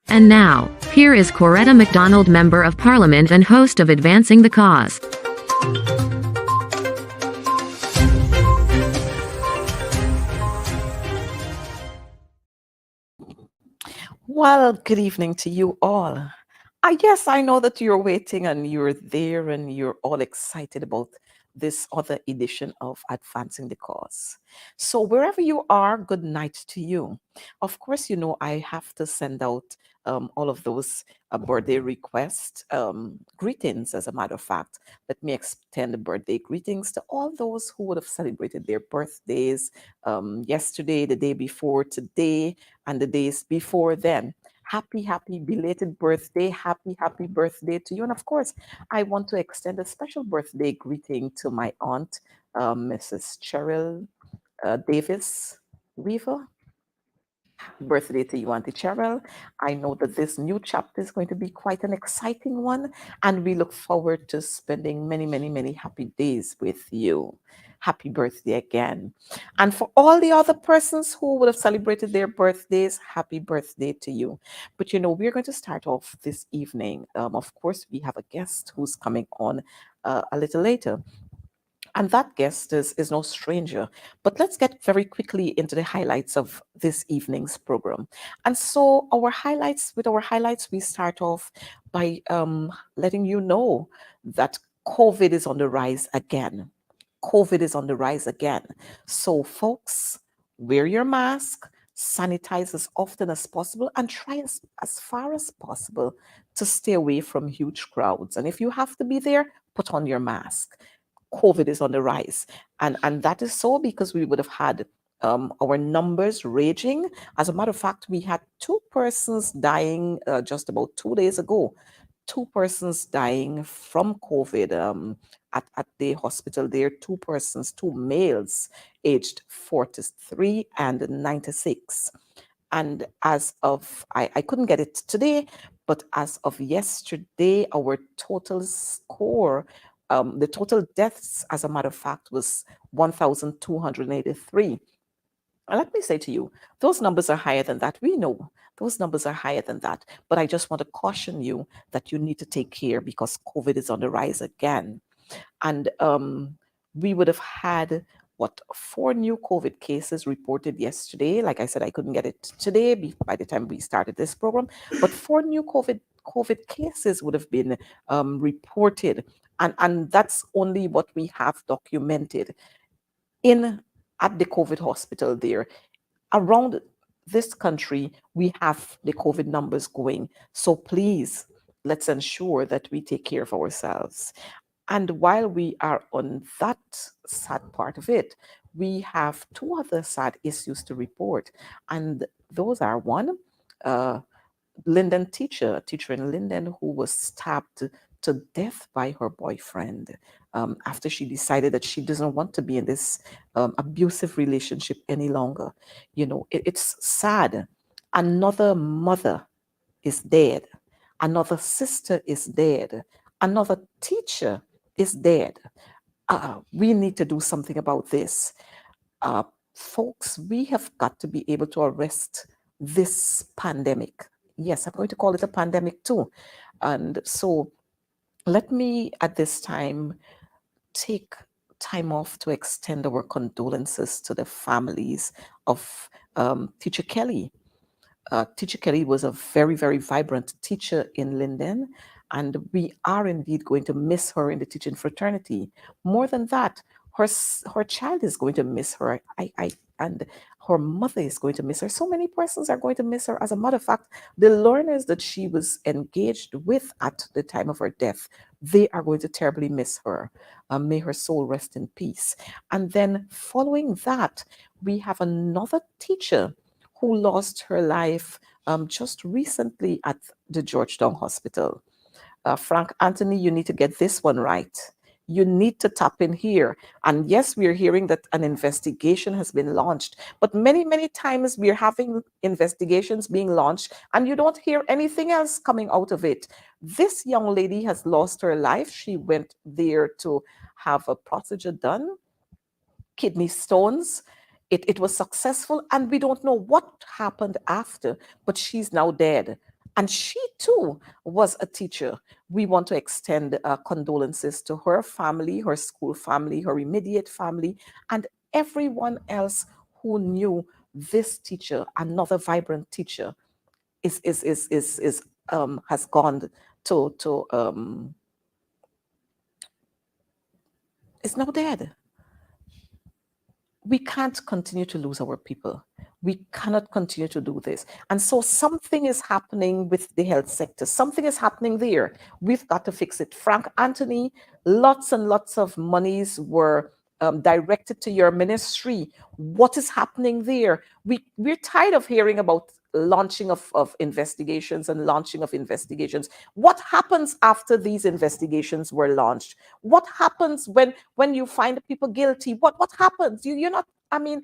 And now, here is Coretta MacDonald, Member of Parliament and host of Advancing the Cause. Well, good evening to you all. Yes, I know that you're waiting and you're there and you're all excited about this other edition of Advancing the Cause. So, wherever you are, good night to you. Of course, you know, I have to send out all of those birthday requests, greetings, as a matter of fact. Let me extend the birthday greetings to all those who would have celebrated their birthdays yesterday, the day before, today, and the days before then. Happy belated birthday. Happy birthday to you. And of course, I want to extend a special birthday greeting to my aunt, Mrs. Cheryl Davis Weaver. Birthday to you, Auntie Cheryl. I know that this new chapter is going to be quite an exciting one, and we look forward to spending many happy days with you. Happy birthday again. And for all the other persons who would have celebrated their birthdays, happy birthday to you. But you know, we're going to start off this evening. Of course, we have a guest who's coming on a little later. And that guest is no stranger. But let's get very quickly into the highlights of this evening's program. And so, with our highlights, we start off by letting you know that COVID is on the rise again. COVID is on the rise again. So, folks, wear your mask, sanitize as often as possible, and try as far as possible to stay away from huge crowds. And if you have to be there, put on your mask. COVID is on the rise. And that is so because we would have had our numbers raging. As a matter of fact, we had two persons dying just about 2 days ago. Two persons dying from COVID at the hospital there. Two persons, two males, aged 43 and 96. And as of, I couldn't get it today, but as of yesterday, our total score, the total deaths, as a matter of fact, was 1,283. And let me say to you, those numbers are higher than that. We know those numbers are higher than that. But I just want to caution you that you need to take care because COVID is on the rise again. And we would have had 4 new COVID cases reported yesterday. Like I said, I couldn't get it today by the time we started this program, but 4 new COVID cases would have been reported, and that's only what we have documented at the COVID hospital there. Around this country, we have the COVID numbers going. So please, let's ensure that we take care of ourselves. And while we are on that sad part of it, we have 2 other sad issues to report. And those are one, Linden teacher, a teacher in Linden who was stabbed to death by her boyfriend after she decided that she doesn't want to be in this abusive relationship any longer. You know, it's sad. Another mother is dead. Another sister is dead. Another teacher is dead. We need to do something about this. Folks, we have got to be able to arrest this pandemic. Yes, I'm going to call it a pandemic too. And so let me at this time take time off to extend our condolences to the families of Teacher Kelly. Teacher Kelly was a very vibrant teacher in Linden, and we are indeed going to miss her in the teaching fraternity. More than that, her child is going to miss her. And her mother is going to miss her. So many persons are going to miss her. As a matter of fact, the learners that she was engaged with at the time of her death, they are going to terribly miss her. May her soul rest in peace. And then following that, we have another teacher who lost her life just recently at the Georgetown Hospital. Frank Anthony, you need to get this one right. You need to tap in here. And yes, we're hearing that an investigation has been launched, but many, many times we're having investigations being launched and you don't hear anything else coming out of it. This young lady has lost her life. She went there to have a procedure done, kidney stones. It was successful, and we don't know what happened after, but she's now dead. And she too was a teacher. We want to extend condolences to her family, her school family, her immediate family, and everyone else who knew this teacher, another vibrant teacher, is has gone to is now dead. We can't continue to lose our people. We cannot continue to do this. And so something is happening with the health sector. Something is happening there. We've got to fix it. Frank Anthony, lots and lots of monies were directed to your ministry. What is happening there? We're tired of hearing about launching of investigations and launching of investigations. What happens after these investigations were launched? What happens when you find people guilty? What happens? You're not, I mean,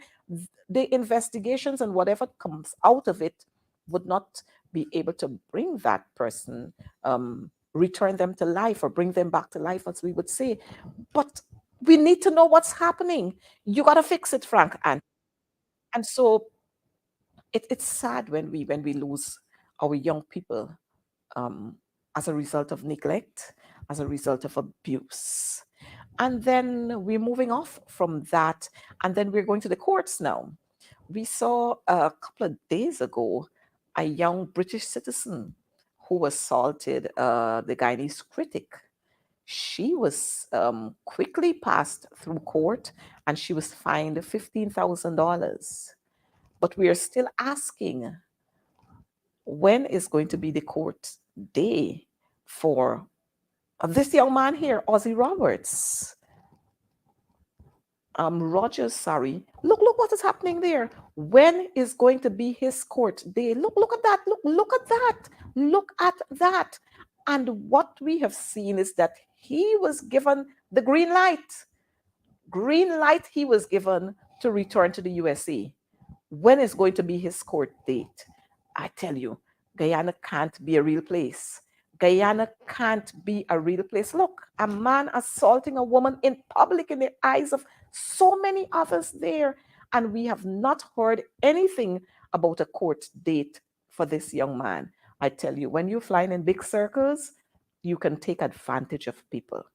the investigations and whatever comes out of it would not be able to bring that person, return them to life or bring them back to life, as we would say. But we need to know what's happening. You got to fix it, Frank. And so it's sad when we lose our young people, um, as a result of neglect, as a result of abuse. And then we're moving off from that, and then we're going to the courts now. We saw a couple of days ago a young British citizen who assaulted the Guyanese critic. She was quickly passed through court and she was fined $15,000. But we are still asking, when is going to be the court day for this young man here, Ozzy Roberts? Rogers, sorry. Look what is happening there. When is going to be his court day? Look at that. Look at that. Look at that. And what we have seen is that he was given the green light. Green light he was given to return to the USA. When is going to be his court date? I tell you, Guyana can't be a real place. Guyana can't be a real place. Look, a man assaulting a woman in public in the eyes of so many others there. And we have not heard anything about a court date for this young man. I tell you, when you're flying in big circles, you can take advantage of people.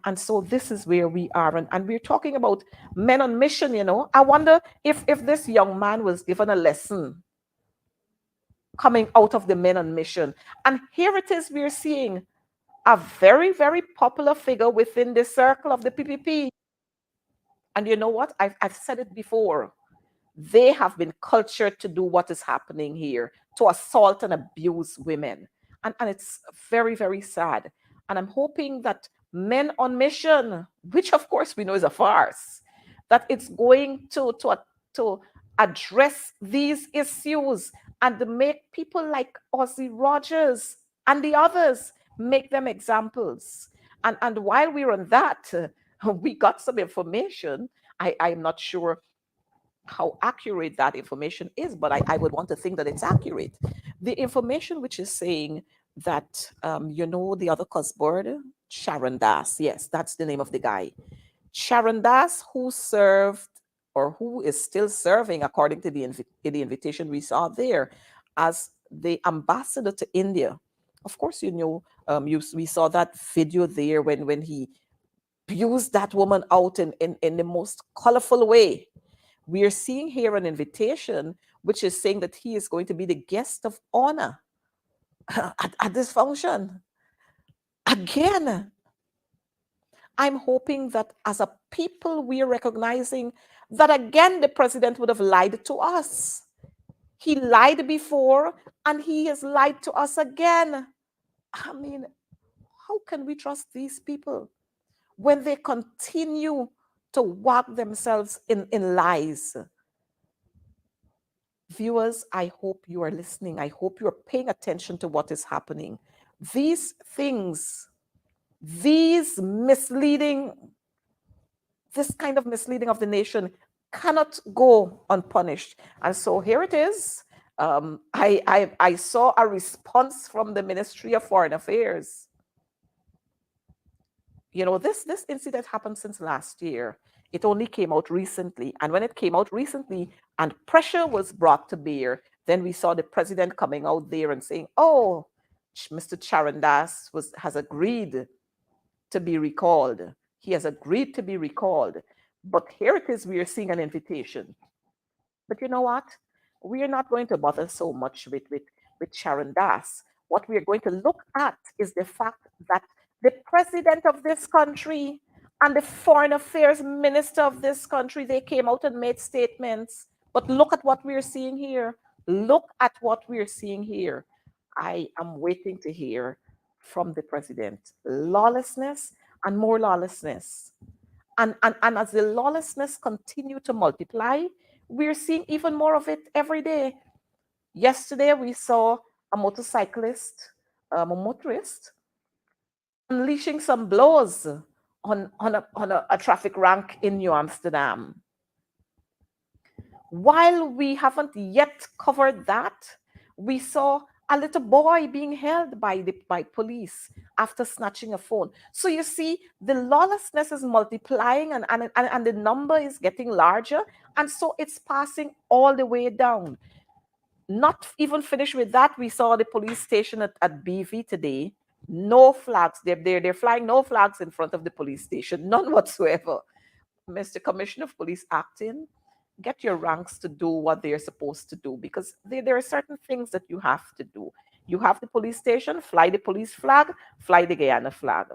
And so this is where we are. And we're talking about men on mission, you know. I wonder if this young man was given a lesson coming out of the men on mission. And here it is, we're seeing a very, very popular figure within the circle of the PPP. And you know what? I've said it before. They have been cultured to do what is happening here, to assault and abuse women. And it's very, very sad. And I'm hoping that Men on Mission, which of course we know is a farce, that it's going to address these issues and to make people like Ozzy Rogers and the others, make them examples. And while we're on that, we got some information. I'm not sure how accurate that information is, but I would want to think that it's accurate. The information which is saying that, you know, the other Cosboard, Sharon Das, yes, that's the name of the guy. Sharon Das, who served or who is still serving, according to the invitation we saw there, as the ambassador to India. Of course, you know, we saw that video there when he abused that woman out in the most colorful way. We are seeing here an invitation which is saying that he is going to be the guest of honor at this function. Again, I'm hoping that as a people, we are recognizing that again, the president would have lied to us. He lied before and he has lied to us again. I mean, how can we trust these people when they continue to walk themselves in lies? Viewers, I hope you are listening. I hope you're paying attention to what is happening. These things, these misleading, this kind of misleading of the nation cannot go unpunished. And so here it is. I saw a response from the Ministry of Foreign Affairs. This incident happened since last year. It only came out recently, and when it came out recently and pressure was brought to bear, then we saw the president coming out there and saying, oh, Mr. Charandas has agreed to be recalled. He has agreed to be recalled. But here it is, we are seeing an invitation. But you know what? We are not going to bother so much with Sharon Das. What we are going to look at is the fact that the president of this country and the foreign affairs minister of this country, they came out and made statements. But look at what we're seeing here. Look at what we're seeing here. I am waiting to hear from the president. Lawlessness and more lawlessness. And as the lawlessness continue to multiply, we're seeing even more of it every day. Yesterday, we saw a motorcyclist, a motorist, unleashing some blows on a traffic rank in New Amsterdam. While we haven't yet covered that, we saw a little boy being held by police after snatching a phone. So you see, the lawlessness is multiplying and the number is getting larger. And so it's passing all the way down. Not even finished with that, we saw the police station at BV today. No flags. They're flying no flags in front of the police station, none whatsoever. Mr. Commissioner of Police acting, get your ranks to do what they're supposed to do, because there are certain things that you have to do. You have the police station, fly the police flag, fly the Guyana flag.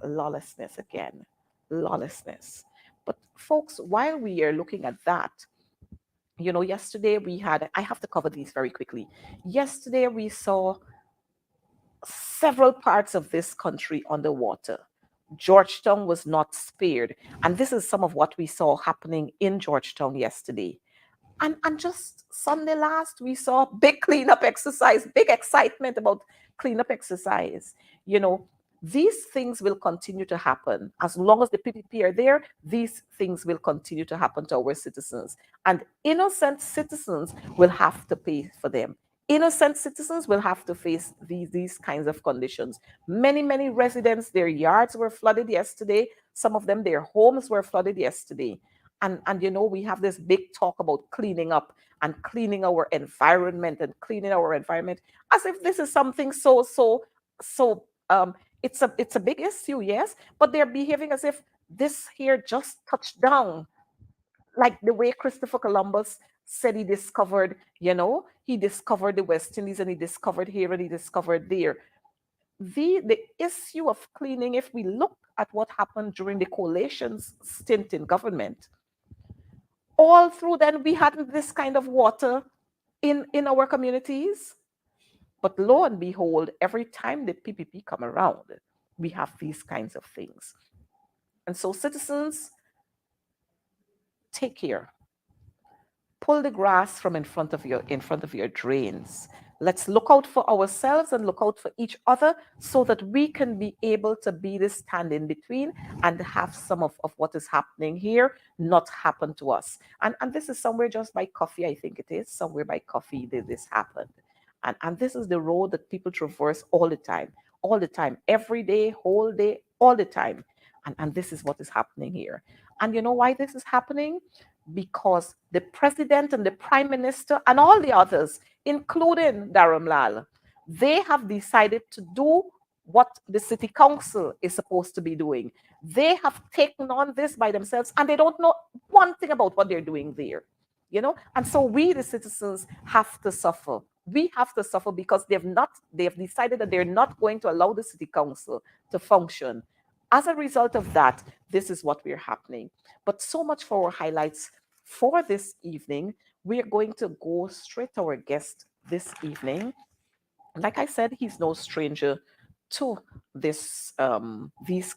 Lawlessness again. Lawlessness. But folks, while we are looking at that, yesterday I have to cover these very quickly. Yesterday we saw several parts of this country underwater. Georgetown was not spared. And this is some of what we saw happening in Georgetown yesterday. And just Sunday last, we saw big cleanup exercise, big excitement about cleanup exercise. These things will continue to happen. As long as the PPP are there, these things will continue to happen to our citizens. And innocent citizens will have to pay for them. Innocent citizens will have to face these kinds of conditions. Many residents, their yards were flooded yesterday. Some of them, their homes were flooded yesterday. And we have this big talk about cleaning up and cleaning our environment and cleaning our environment as if this is something so it's a big issue, yes, but they're behaving as if this here just touched down, like the way Christopher Columbus said he discovered the West Indies, and he discovered here and he discovered there. The issue of cleaning, if we look at what happened during the coalition's stint in government, all through then we had this kind of water in our communities. But lo and behold, every time the PPP come around, we have these kinds of things. And so citizens, take care. Pull the grass from in front of your drains. Let's look out for ourselves and look out for each other so that we can be able to be the stand in between and have some of what is happening here not happen to us. And this is somewhere just by coffee, I think it is, somewhere by coffee that this happened. And this is the road that people traverse all the time, every day, whole day, all the time. And this is what is happening here. And you know why this is happening? Because the president and the prime minister and all the others, including Dharamlal, they have decided to do what the city council is supposed to be doing. They have taken on this by themselves and they don't know one thing about what they're doing there. And so we, the citizens, have to suffer. We have to suffer because they have decided that they're not going to allow the city council to function. As a result of that, this is what we're happening. But so much for our highlights for this evening. We're going to go straight to our guest this evening. Like I said, he's no stranger to these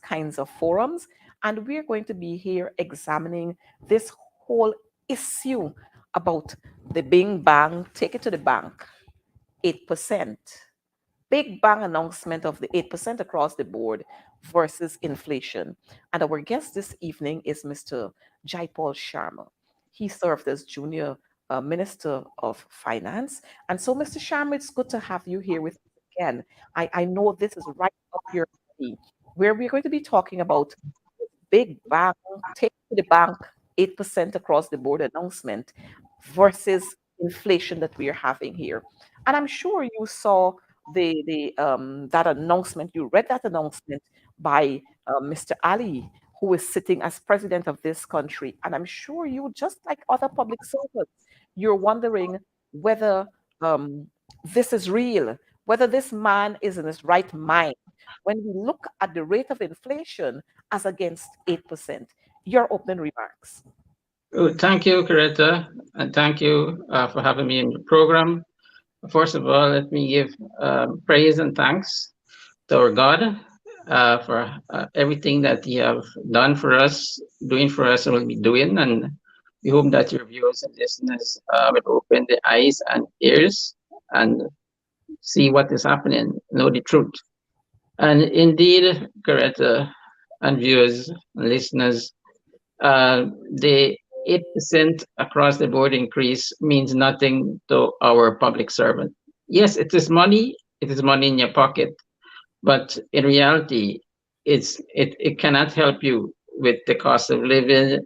kinds of forums, and we're going to be here examining this whole issue about the Bing Bang, take it to the bank, 8%. Big bang announcement of the 8% across the board versus inflation. And our guest this evening is Mr. Jaipaul Sharman. He served as junior Minister of Finance. And so, Mr. Sharma, it's good to have you here with us again. I know this is right up your alley, where we're going to be talking about big bang, take to the bank, 8% across the board announcement versus inflation that we are having here. And I'm sure you saw the that announcement, you read that announcement by Mr. Ali, who is sitting as president of this country. And I'm sure you, just like other public servants, you're wondering whether this is real, whether this man is in his right mind when we look at the rate of inflation as against 8%. Your opening remarks. Oh, thank you, Coretta, and thank you for having me in the program. First of all, let me give praise and thanks to our God for everything that He have done for us, doing for us, and will be doing. And we hope that your viewers and listeners will open their eyes and ears and see what is happening, know the truth. And indeed, Coretta and viewers and listeners, the 8% across the board increase means nothing to our public servant. Yes, it is money in your pocket, but in reality, it cannot help you with the cost of living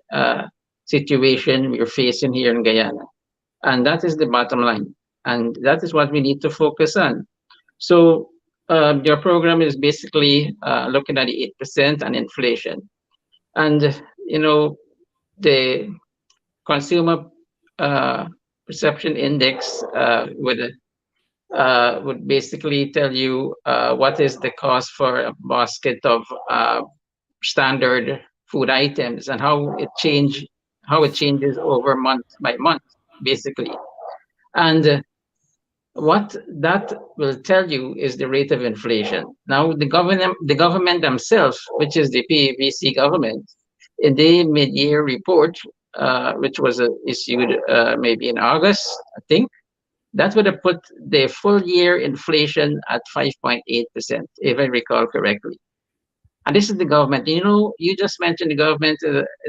situation we're facing here in Guyana. And that is the bottom line. And that is what we need to focus on. So your program is basically looking at the 8% and inflation. And, you know, the consumer uh, perception index would basically tell you what is the cost for a basket of standard food items and how it changes over month by month, basically. And what that will tell you is the rate of inflation. Now, the government themselves, which is the PAVC government, in the mid-year report, which was issued maybe in August, I think, that would have put the full year inflation at 5.8%, if I recall correctly. And this is the government. You know, you just mentioned the government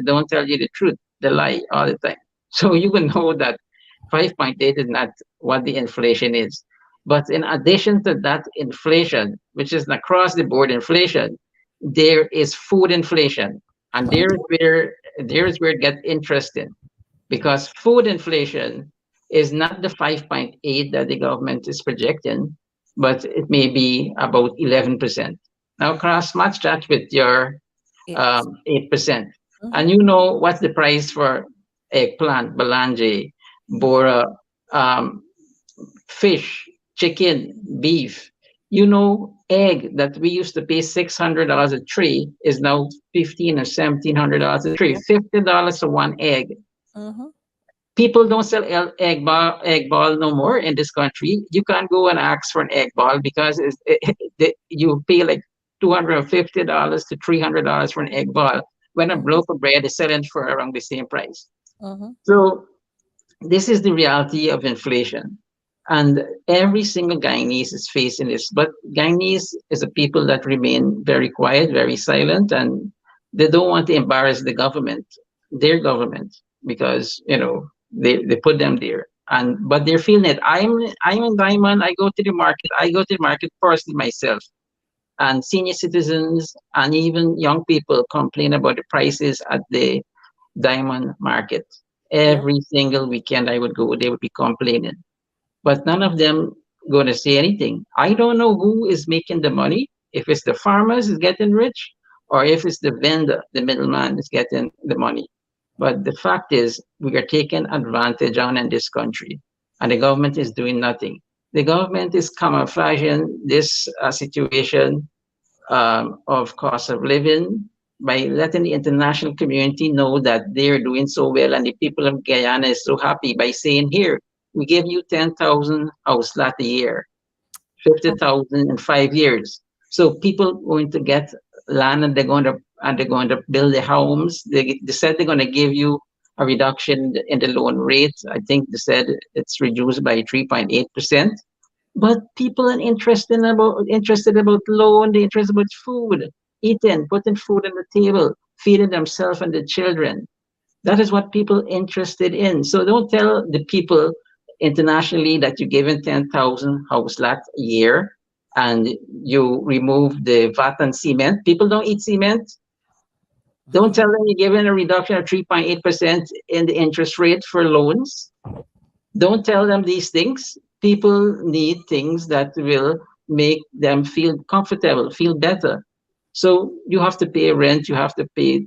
don't tell you the truth, they lie all the time. So you will know that 5.8 is not what the inflation is. But in addition to that inflation, which is an across the board inflation, there is food inflation. And there is where it gets interesting because food inflation is not the 5.8 that the government is projecting, but it may be about 11%. Now, cross match that with your 8%. 8%. Mhm. And you know what's the price for eggplant, balanje, bora, um, fish, chicken, beef. You know, egg that we used to pay $600 a tray is now 15 or $1,700 a tray. Yeah. $50 for one egg. Mhm. People don't sell egg ball no more in this country. You can't go and ask for an egg ball because you pay like $250 to $300 for an egg ball when a Mhm. loaf of bread is selling for around the same price. Mhm. So this is the reality of inflation. And every single Guyanese is facing this. But Guyanese is a people that remain very quiet, very silent, and they don't want to embarrass the government, their government, because they put them there. And but they're feeling it. I'm in Diamond. I go to the market. I go to the market personally myself. And senior citizens and even young people complain about the prices at the Diamond market. Yeah. Every single weekend I would go, they would be complaining, but none of them going to say anything. I don't know who is making the money, if it's the farmers is getting rich or if it's the vendor, the middleman is getting the money. But the fact is, we are taking advantage on in this country, and the government is doing nothing. The government is camouflaging this situation of cost of living by letting the international community know that they're doing so well and the people of Guyana is so happy by saying, here, we give you 10,000 house lot a year, Mhm. 50,000 in 5 years. So people going to get land and they're going to build their homes. They said they're going to give you a reduction in the loan rate. I think they said it's reduced by 3.8%. But people are interested about loan, they're interested about food, eating, putting food on the table, feeding themselves and the children. That is what people interested in. So don't tell the people internationally that you're giving 10,000 house lot a year and you remove the VAT on cement. People don't eat cement. Don't tell them you're giving a reduction of 3.8% in the interest rate for loans. Don't tell them these things. People need things that will make them feel comfortable, feel better. So you have to pay rent, you have to pay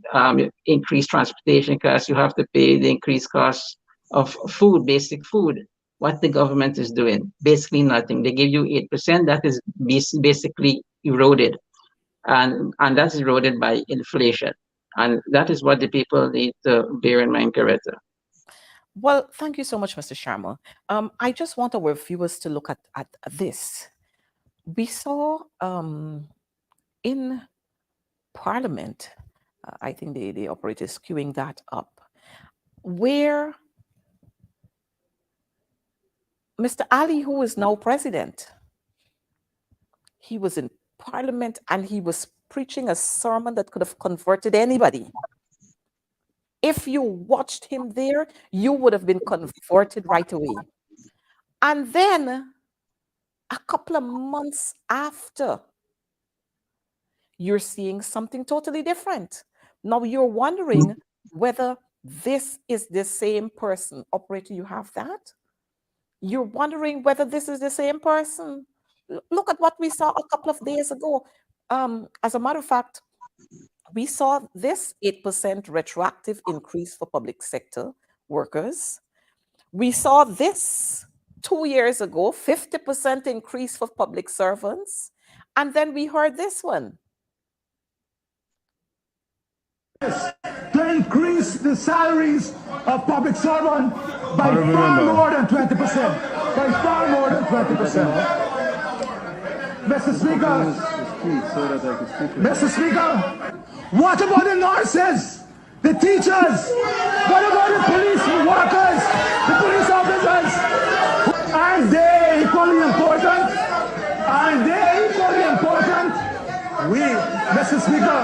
increased transportation costs, you have to pay the increased costs of food, basic food. What the government is doing, basically nothing. They give you 8%, that is basically eroded. And that's eroded by inflation. And that is what the people need to bear in mind, Coretta. Well, thank you so much, Mr. Sharma. I just want our viewers to look at this. We saw in Parliament, I think the operator is queuing that up, where Mr. Ali, who is now president, he was in Parliament and he was preaching a sermon that could have converted anybody. If you watched him there, you would have been converted right away. And then a couple of months after, you're seeing something totally different. Now you're wondering whether this is the same person. Operator, you have that? You're wondering whether this is the same person. Look at what we saw a couple of days ago. As a matter of fact, we saw this 8% retroactive increase for public sector workers. We saw this 2 years ago, 50% increase for public servants. And then we heard this one. To increase the salaries of public servants by far more than 20%. By far more than 20%. Mr. Speaker, what about the nurses, the teachers? What about the police workers, the police officers? Aren't they equally important? Aren't they equally important? Mr. Speaker,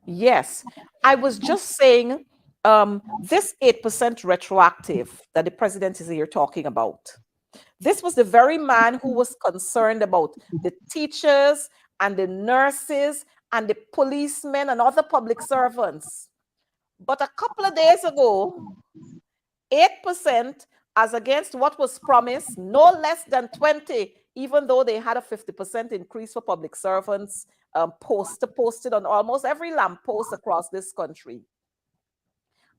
Yes, I was just saying this 8% retroactive that the president is here talking about. This was the very man who was concerned about the teachers and the nurses and the policemen and other public servants. But a couple of days ago, 8% as against what was promised, no less than 20, even though they had a 50% increase for public servants posted on almost every lamppost across this country.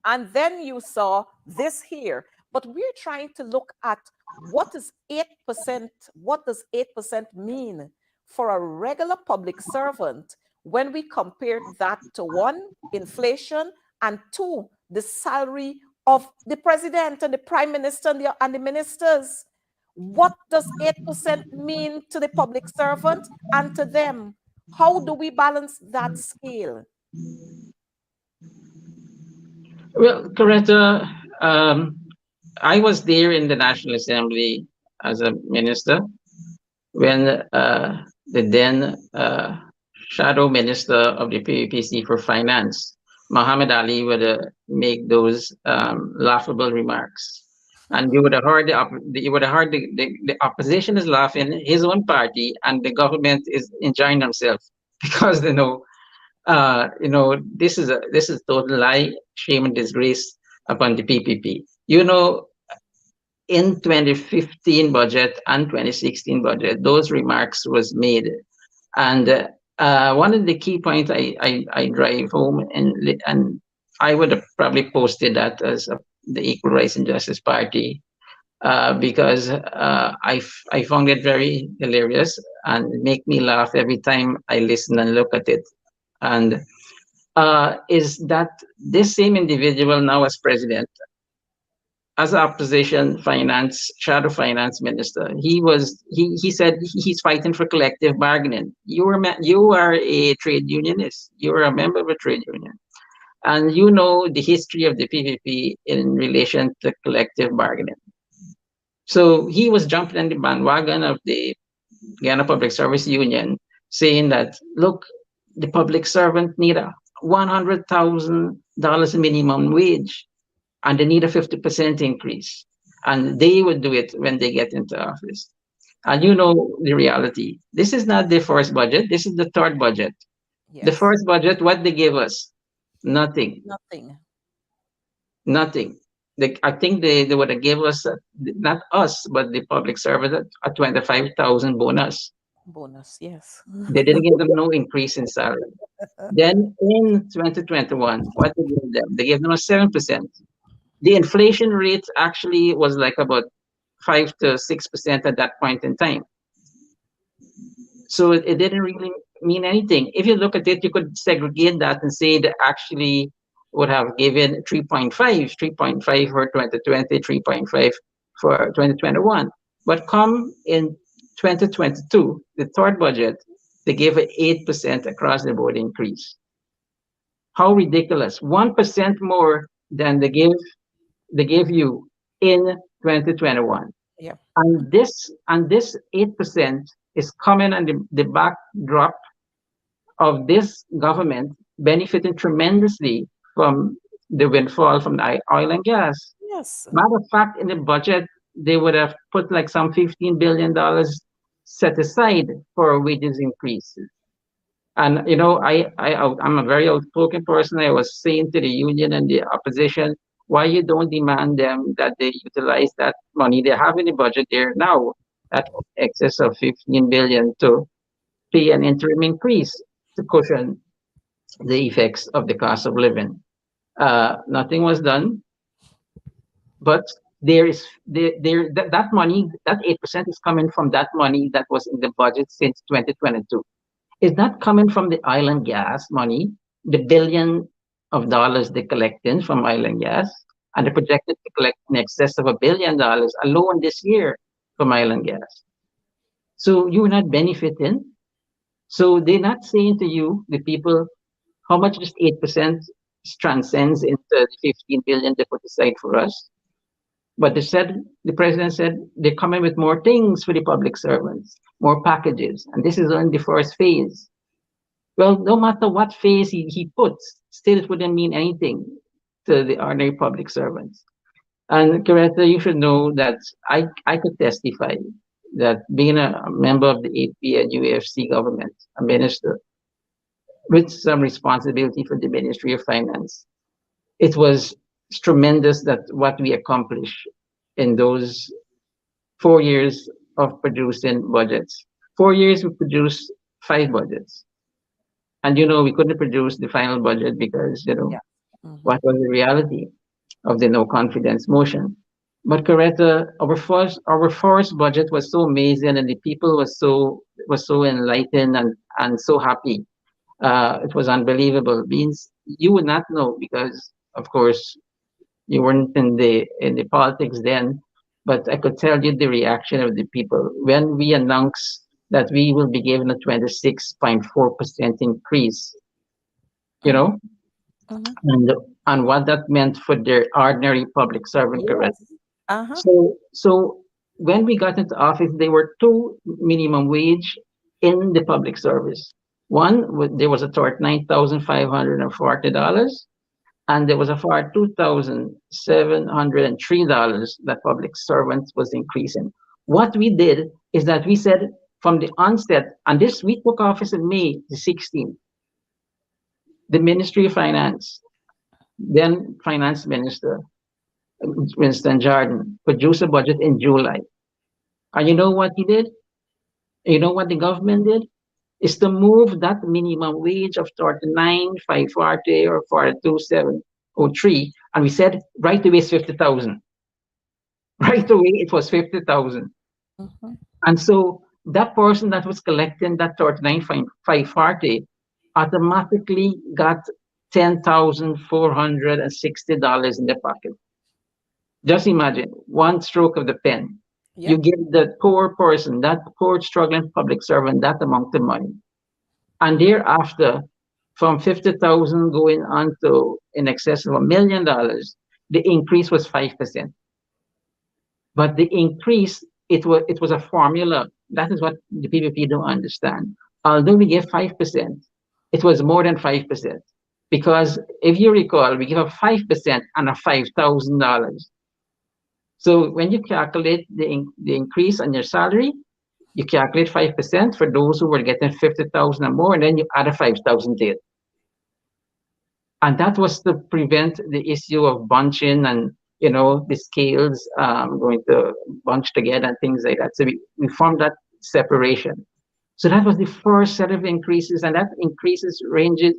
And then you saw this here. But we're trying to look at what is 8%, what does 8% mean for a regular public servant when we compare that to one, inflation, and two, the salary of the president and the prime minister and the ministers. What does 8% mean to the public servant and to them? How do we balance that scale? Well, Coretta, I was there in the National Assembly as a minister when the then shadow minister of the PPC for finance, Muhammad Ali, would make those laughable remarks. And you would have heard you would have heard the opposition is laughing, his own party, and the government is enjoying themselves because they know, this is total lie, shame, and disgrace upon the PPP. In 2015 budget and 2016 budget, those remarks was made, and one of the key points I drive home, and I would have probably posted that as the Equal Rights and Justice Party, because I found it very hilarious and make me laugh every time I listen and look at it. And is that this same individual now as president, as opposition finance shadow finance minister, he said he's fighting for collective bargaining. You are a trade unionist. You are a member of a trade union, and you know the history of the PPP in relation to collective bargaining. So he was jumping on the bandwagon of the Guyana Public Service Union, saying that, look, the public servant need a $100,000 minimum wage, and they need a 50% increase. And they would do it when they get into office. And you know the reality. This is not the first budget. This is the third budget. The Yes. first budget, what they gave us? Nothing. Nothing. Nothing. I think they would have gave us, not us, but the public servant, a 25,000 bonus. Bonus. Yes. They didn't give them no increase in salary. Then in 2021, what they gave them? They gave them a 7%. The inflation rate actually was like about 5 to 6% at that point in time. So it didn't really mean anything. If you look at it, you could segregate that and say that actually would have given 3.5 for 2020, 3.5 for 2021. But come in 2022, the third budget, they gave an 8% across the board increase. How ridiculous. 1% more than they gave you in 2021. Yeah. And this 8% is coming on the backdrop of this government benefiting tremendously from the windfall from the oil and gas. Yes. Matter of fact, in the budget, they would have put like some $15 billion set aside for wages increases. And I'm a very outspoken person. I was saying to the union and the opposition, why you don't demand them that they utilize that money they have in the budget there now, that excess of 15 billion, to pay an interim increase to cushion the effects of the cost of living. Nothing was done, but that money, that 8% is coming from that money that was in the budget since 2022. It's not coming from the oil and gas money, the billion of dollars they collecting from oil and gas, and they projected to collect in excess of $1 billion alone this year from oil and gas. So you're not benefiting. So they're not saying to you, the people, how much this 8% transcends into the 15 billion they put aside for us. But the president said they're coming with more things for the public servants, more packages, and this is only the first phase. Well, no matter what phase he puts, still it wouldn't mean anything to the ordinary public servants. And Coretta, you should know that I could testify that being a member of the AP and UAFC government, a minister with some responsibility for the Ministry of Finance, it was tremendous that what we accomplished in those 4 years of producing budgets. 4 years we produced 5 budgets. And we couldn't produce the final budget because, Yeah. Mm-hmm. what was the reality of the no confidence motion. But Coretta, our first budget was so amazing, and the people was so enlightened and so happy. It was unbelievable. Beans, you would not know because, of course, you weren't in the politics then. But I could tell you the reaction of the people when we announced that we will be given a 26.4% increase. Mm-hmm. And what that meant for their ordinary public servant, correct? Yes. Uh-huh. So when we got into office, there were 2 minimum wage in the public service. One, there was a tort $9,540, and there was a far $2,703 that public servants was increasing. What we did is that we said from the onset, and this we took office in May the 16th, the Ministry of Finance, then Finance Minister, Winston Jordan, produced a budget in July. And you know what he did? You know what the government did? Is to move that minimum wage of 39,540 or 42,703, and we said right away it's 50,000. Right away it was 50,000. And so that person that was collecting that 39,540 automatically got $10,460 in their pocket. Just imagine one stroke of the pen. Yep. You give the poor person, that poor struggling public servant, that amount of money. And thereafter, from 50,000 going on to in excess of $1 million, the increase was 5%. But the increase, it was a formula. That is what the PPP don't understand. Although we gave 5%, it was more than 5%. Because if you recall, we gave a 5% and a $5,000. So when you calculate the increase on your salary, you calculate 5% for those who were getting 50,000 or more, and then you add a 5,000 to it. And that was to prevent the issue of bunching and, the scales going to bunch together and things like that. So we formed that separation. So that was the first set of increases, and that increases ranged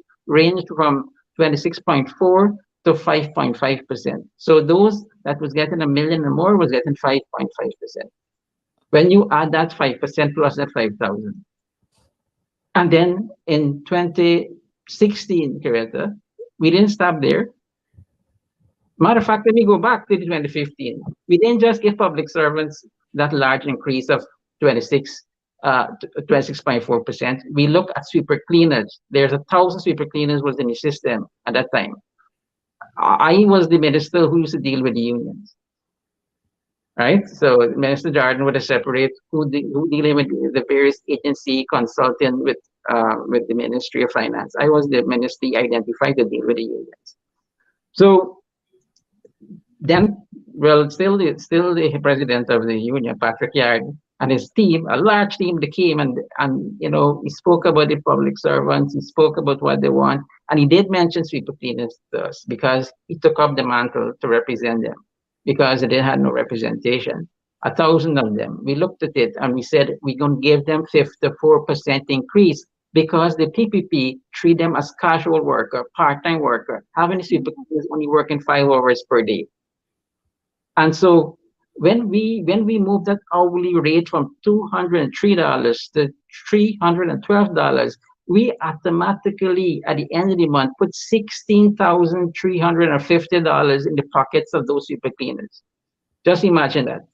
from 26.4 to 5.5%. So those that was getting $1 million or more was getting 5.5%. When you add that 5% plus that 5,000. And then in 2016, Coretta, we didn't stop there. Matter of fact, let me go back to 2015. We didn't just give public servants that large increase of 26.4%. We look at sweeper cleaners. There's 1,000 sweeper cleaners was in the system at that time. I was the minister who used to deal with the unions. Right? So Minister Jordan would separate who dealing with the various agency consulting with the Ministry of Finance. I was the ministry identified to deal with the unions. So then, still the president of the union, Patrick Yard, and his team, a large team, they came and he spoke about the public servants, he spoke about what they want, and he did mention sweeper cleaners to us because he took up the mantle to represent them because they had no representation. 1,000 of them. We looked at it and we said we're going to give them 54% increase because the PPP treat them as casual worker, part-time worker, having sweeper cleaners only working 5 hours per day. And so when we moved that hourly rate from $203 to $312, we automatically at the end of the month put $16,350 in the pockets of those sweeper cleaners. Just imagine that.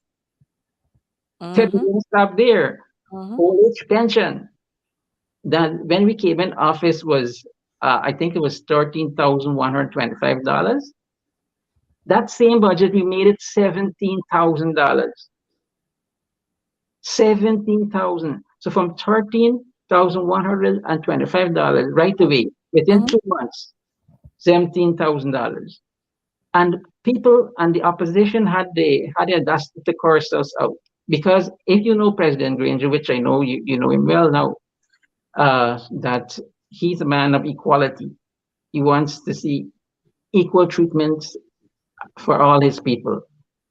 So we didn't stop there. Old age pension. That when we came in office was I think it was $13,125. That same budget, we made it $17,000. 17,000. So from $13,125 right away, within 2 months, $17,000. And people and the opposition had the audacity to curse us out. Because if you know President Granger, which I know you know him well now, that he's a man of equality. He wants to see equal treatment for all his people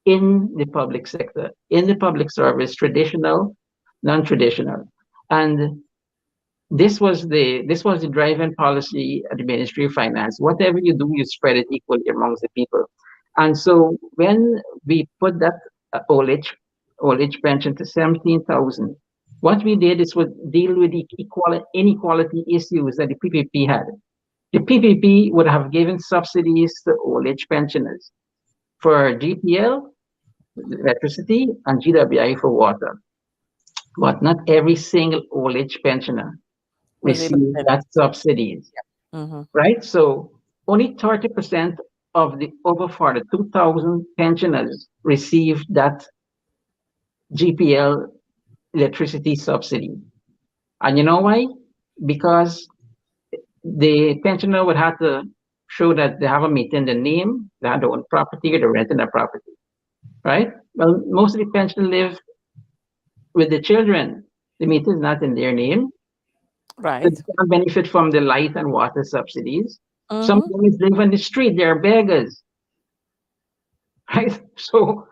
in the public sector, in the public service, traditional, non-traditional. And this was the driving policy at the Ministry of Finance. Whatever you do, you spread it equally amongst the people. And so when we put that old age pension to 17,000, what we did is deal with the inequality issues that the PPP had. The PPP would have given subsidies to old age pensioners for GPL, electricity, and GWI for water. But not every single old age pensioner received that subsidies, right? So only 30% of the over 42,000 pensioners received that GPL electricity subsidy. And you know why? Because the pensioner would have to show that they have a meter in the name, they have their own property, or they're renting a property, right? Well, most of the pensioners live with the children. The meter is not in their name. They Right. can't benefit from the light and water subsidies. Some Mm-hmm. families live on the street, they're beggars, right? So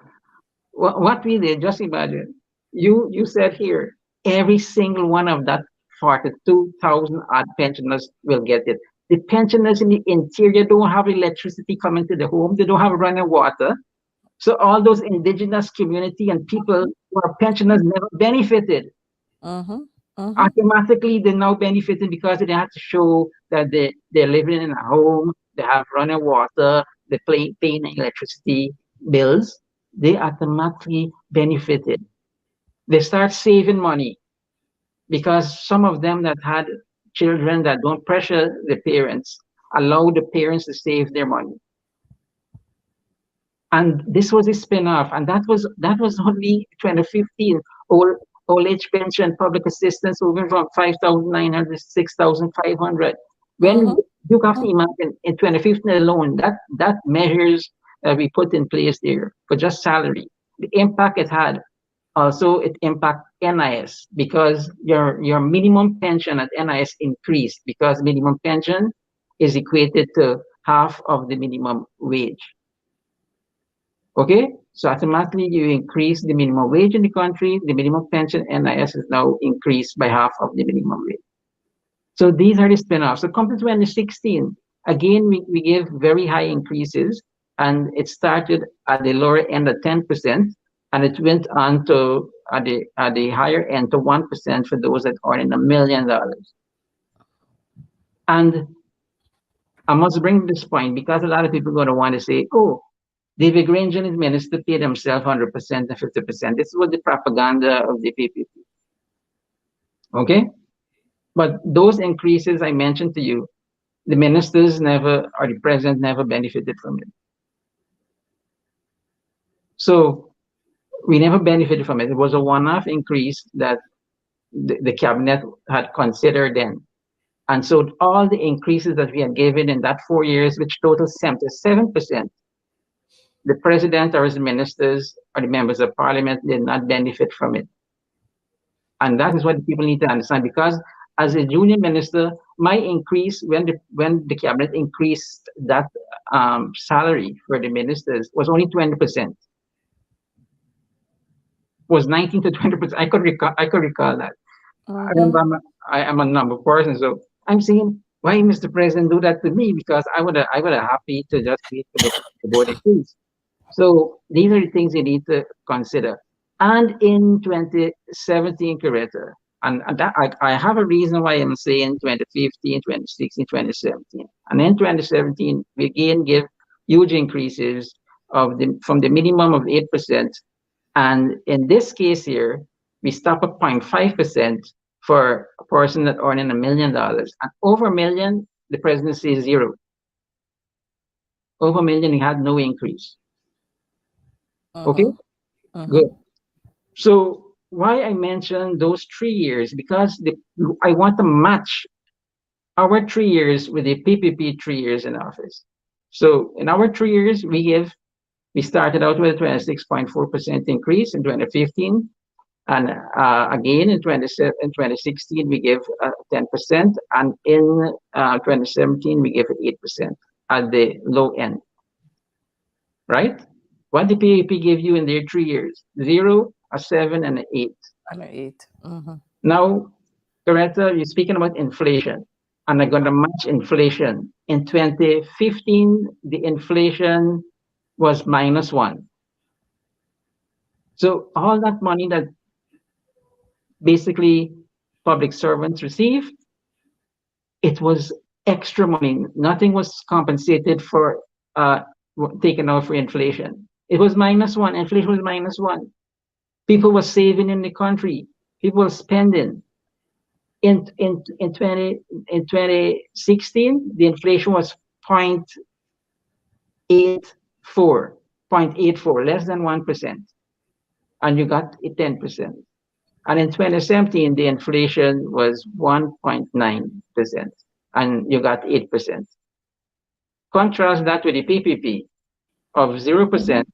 what we did, just imagine, you said here, every single one of that 42,000 odd pensioners will get it. The pensioners in the interior don't have electricity coming to the home, they don't have running water. So all those indigenous community and people who are pensioners never benefited. Mm-hmm. Mm-hmm. Automatically, they're now benefiting because they have to show that they're living in a home, they have running water, they paying electricity bills. They automatically benefited. They start saving money because some of them that had children that don't pressure the parents allow the parents to save their money. And this was a spin-off, and that was only 2015. Old age pension public assistance moving from 5,900 to 6,500. When Mm-hmm. you have to imagine in 2015 alone, that measures that we put in place there for just salary, the impact it had. Also, it impact NIS because your minimum pension at NIS increased because minimum pension is equated to half of the minimum wage. Okay, so automatically you increase the minimum wage in the country, the minimum pension NIS is now increased by half of the minimum wage. So these are the spin-offs. So come to 2016, again, we gave very high increases, and it started at the lower end at 10%, and it went on to at the higher end to 1% for those that earn $1 million. And I must bring this point because a lot of people are going to want to say, oh, David Granger and his minister paid himself 100% and 50%. This was the propaganda of the PPP. Okay? But those increases I mentioned to you, the ministers never, or the president never benefited from it. So we never benefited from it. It was a one-off increase that the cabinet had considered then. And so all the increases that we had given in that 4 years, which totaled 77%, the president or his ministers or the members of parliament did not benefit from it. And that is what people need to understand, because as a junior minister, my increase when the cabinet increased that salary for the ministers was only 20%. Was 19 to 20%. I could recall that. I remember I am a number person, so I'm saying, why, Mr. President, do that to me? Because I would have happy to just wait for the board increase. So these are the things you need to consider. And in 2017, Coretta, and that, I have a reason why I'm saying 2015, 2016, 2017. And in 2017, we again give huge increases from the minimum of 8%. And in this case here, we stop at 0.5% for a person that earning $1 million. And over $1 million, the presidency is zero. Over $1 million, he had no increase. Okay, good. So why I mentioned those 3 years, because I want to match our 3 years with the PPP 3 years in office. So in our 3 years, we started out with a 26.4% increase in 2015. And again, in 2016, we gave 10%. And in 2017, we gave it 8% at the low end. Right? What did PAP give you in their 3 years? 0, a 7, and an 8. And an 8. Now, Coretta, you're speaking about inflation, and I'm going to match inflation. In 2015, the inflation was -1. So all that money that basically public servants receive, it was extra money. Nothing was compensated for, taken out for inflation. It was -1. Inflation was -1. People were saving in the country. People were spending. In 2016, the inflation was 0.84, less than 1%, and you got 10%. And in 2017, the inflation was 1.9%, and you got 8%. Contrast that with the PPP of 0%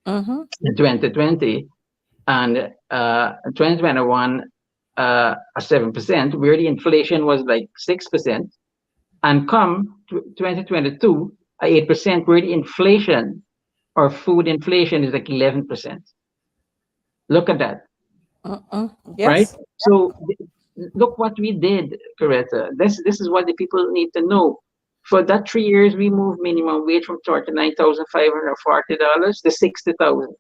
Mm-hmm. in 2020 and 2021 7%, where the inflation was like 6%, and come 2022 8%, where the inflation or food inflation is like 11%. Look at that, right? Yes. So look what we did, Coretta. This is what the people need to know. For that 3 years, we moved minimum wage from $39,540 to 60,000.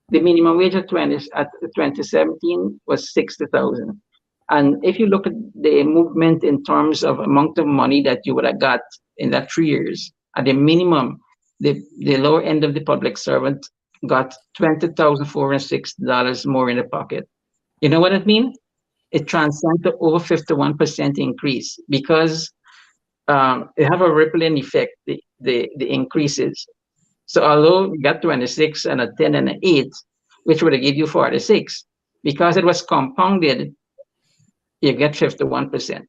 The minimum wage at 2017 was 60,000. And if you look at the movement in terms of amount of money that you would have got in that 3 years, at the minimum, the lower end of the public servant got $20,406 more in the pocket. You know what it means? It transcends to over 51% increase because they have a rippling effect, the increases. So although you got 26 and a 10 and an 8, which would have give you 46, because it was compounded, you get 51%.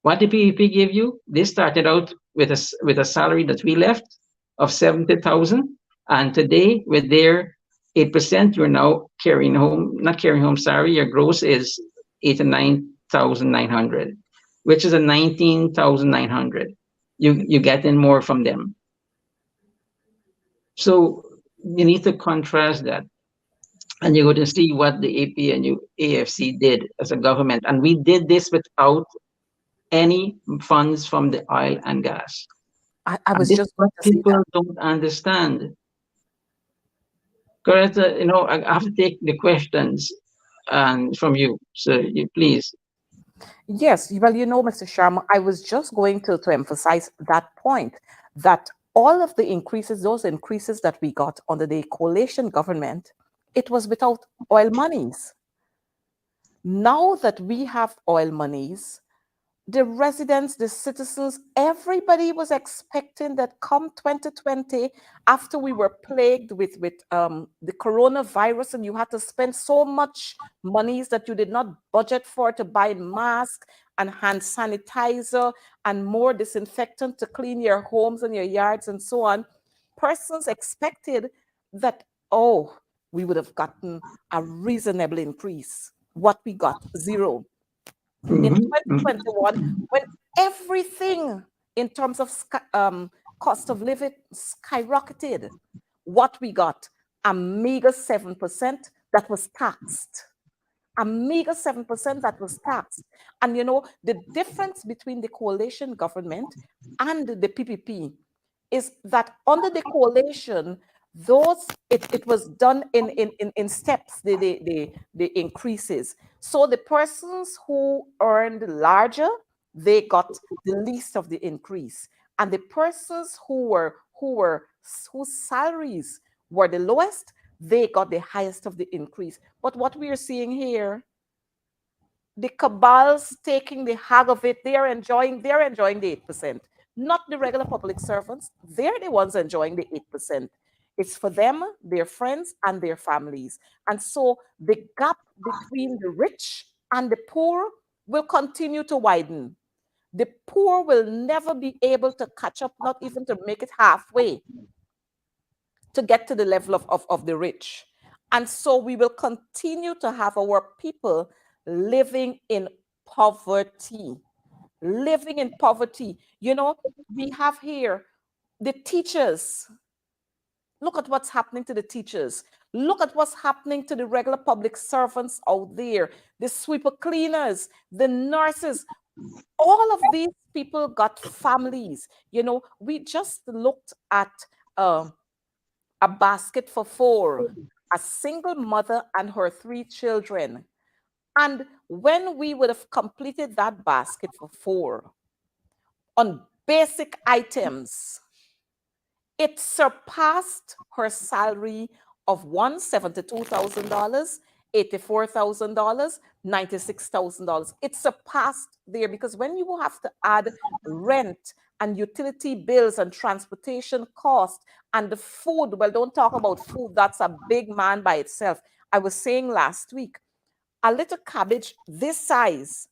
What did PEP give you? They started out with a salary that we left of 70,000, and today with their 8%, you're now carrying home, not carrying home salary, your gross is 89,900, which is a 19,900. You get in more from them. So you need to contrast that, and you're going to see what the AP and AFC did as a government. And we did this without any funds from the oil and gas. I And was this is just what going to say people that. don't understand. Correct? I have to take the questions and from you. So you please. Yes, well, Mr. Sharma, I was just going to emphasize that point that all of the increases, those increases that we got under the coalition government, it was without oil monies. Now that we have oil monies, the residents, the citizens, everybody was expecting that come 2020, after we were plagued with the coronavirus, and you had to spend so much monies that you did not budget for to buy masks and hand sanitizer and more disinfectant to clean your homes and your yards and so on. Persons expected that, oh, we would have gotten a reasonable increase. What we got, zero in Mhm, mhm. 2021, when everything in terms of cost of living skyrocketed. What we got, a meager 7% that was taxed. A meager 7% that was taxed. And the difference between the coalition government and the PPP is that under the coalition, it was done in steps, the increases. So the persons who earned larger, they got the least of the increase. And the persons whose salaries were the lowest, they got the highest of the increase. But what we are seeing here, the cabals taking the hag of it, they're enjoying the 8%, not the regular public servants. They're the ones enjoying the 8%. It's for them, their friends, and their families. And so the gap between the rich and the poor will continue to widen. The poor will never be able to catch up, not even to make it halfway to get to the level of the rich. And so we will continue to have our people living in poverty. Living in poverty. We have here the teachers. Look at what's happening to the teachers. Look at what's happening to the regular public servants out there, the sweeper cleaners, the nurses. All of these people got families. We just looked at a basket for four, a single mother and her three children. And when we would have completed that basket for four on basic items, it surpassed her salary of $172,000, $84,000, $96,000. It surpassed there because when you have to add rent and utility bills and transportation cost and the food, well, don't talk about food. That's a big man by itself. I was saying last week, a little cabbage this size,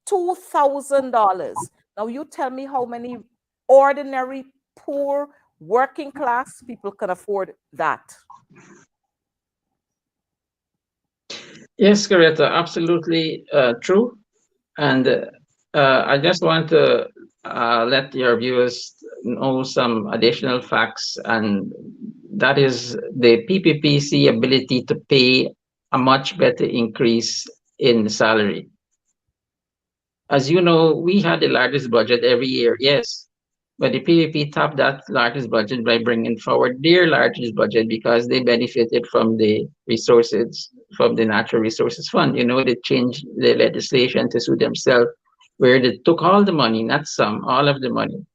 $2,000. Now you tell me how many ordinary poor working class people can afford that. Yes, Coretta, absolutely true. And I just want to let your viewers know some additional facts, and that is the PPPC ability to pay a much better increase in salary. As you know, we had the largest budget every year, yes, but the PPP topped that largest budget by bringing forward their largest budget because they benefited from the resources from the Natural Resources Fund. You know, they changed the legislation to suit themselves, where they took all the money, not some, all of the money,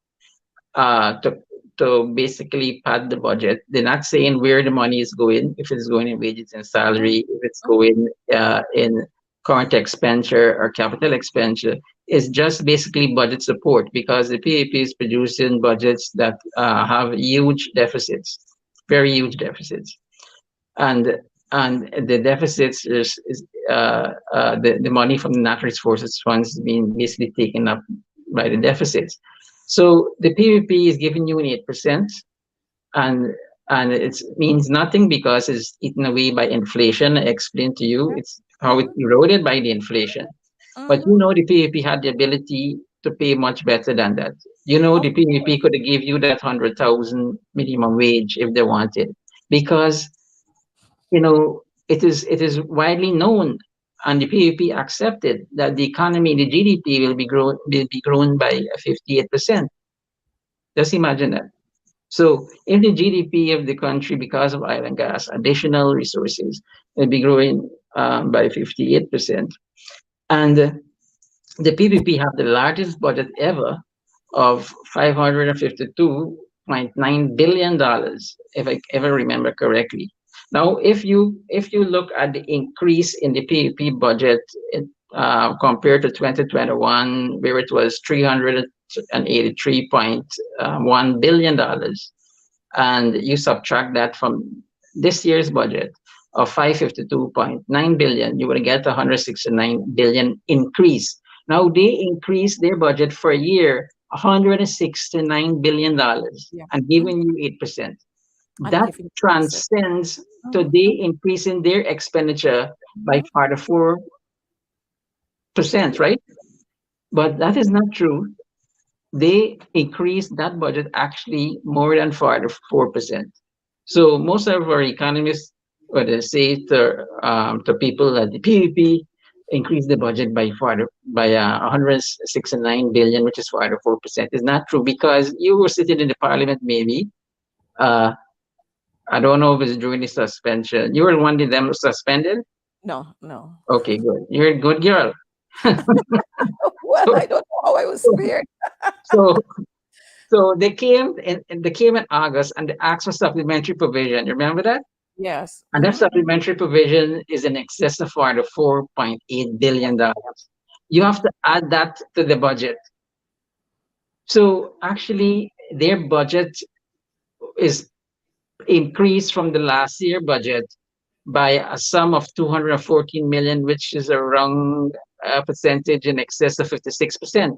uh, to to basically pad the budget. They're not saying where the money is going, if it's going in wages and salary, if it's going in current expenditure or capital expenditure. It's just basically budget support because the PAP is producing budgets that have huge deficits, very huge deficits, and the deficits the money from the natural resources funds being basically taken up by the deficits. So the PVP is giving you an 8%, and it means nothing because it's eaten away by inflation. I explained to you it's how it eroded by the inflation. But you Mm-hmm. know the PVP had the ability to pay much better than that. You know the PVP could have give you that 100,000 minimum wage if they wanted, because you know it is widely known and the PVP accepted that the economy, the GDP will be grown by 58%. Just imagine that. So if the GDP of the country, because of oil and gas, additional resources, will be growing by 58%, and the PPP have the largest budget ever of $552.9 billion, if I ever remember correctly. Now, if you look at the increase in the PPP budget compared to 2021, where it was $383.1 billion, and you subtract that from this year's budget of 552.9 billion, you will get 169 billion increase. Now they increased their budget for a year $169 billion Yeah. and giving you 8%. And That giving percent. transcends to they increasing their expenditure by 44%, right? But that is not true. They increased that budget actually more than 44%. So most of our economists would say to people that the PVP increased the budget by 169 billion, which is 44%. Is not true because you were sitting in the parliament maybe. Uh, I don't know if it's during the suspension. You were one of them suspended. No, no. Okay, good. You're a good girl. Well, So I don't know how I was so spared. so, so they came in August and they asked for supplementary provision. You remember that? Yes. And that supplementary provision is in excess of $4.8 billion. You have to add that to the budget. So actually, their budget is increased from the last year budget by a sum of 214 million, which is around a percentage in excess of 56%.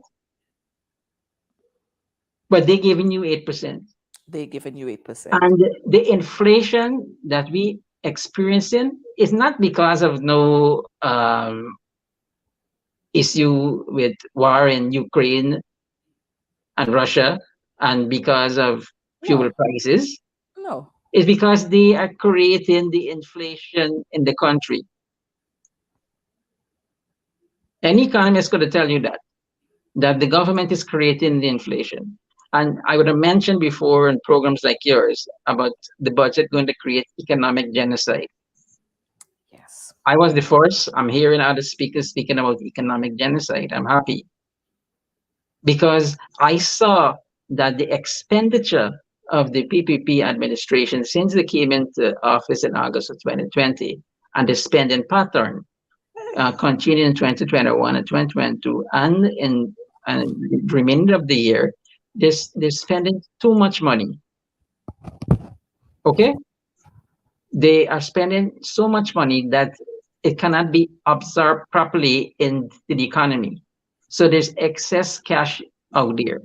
But they're giving you 8%. They given you 8%. And the inflation that we experiencing is not because of no issue with war in Ukraine and Russia and because of fuel No, prices. no. It's because they are creating the inflation in the country. Any economist could tell you that the government is creating the inflation. And I would have mentioned before in programs like yours about the budget going to create economic genocide. Yes. I was the first. I'm hearing other speakers speaking about economic genocide. I'm happy because I saw that the expenditure of the PPP administration since they came into office in August of 2020 and the spending pattern continued in 2021 and 2022 and the remainder of the year, they're spending too much money. Okay? They are spending so much money that it cannot be absorbed properly in the economy. So there's excess cash out there.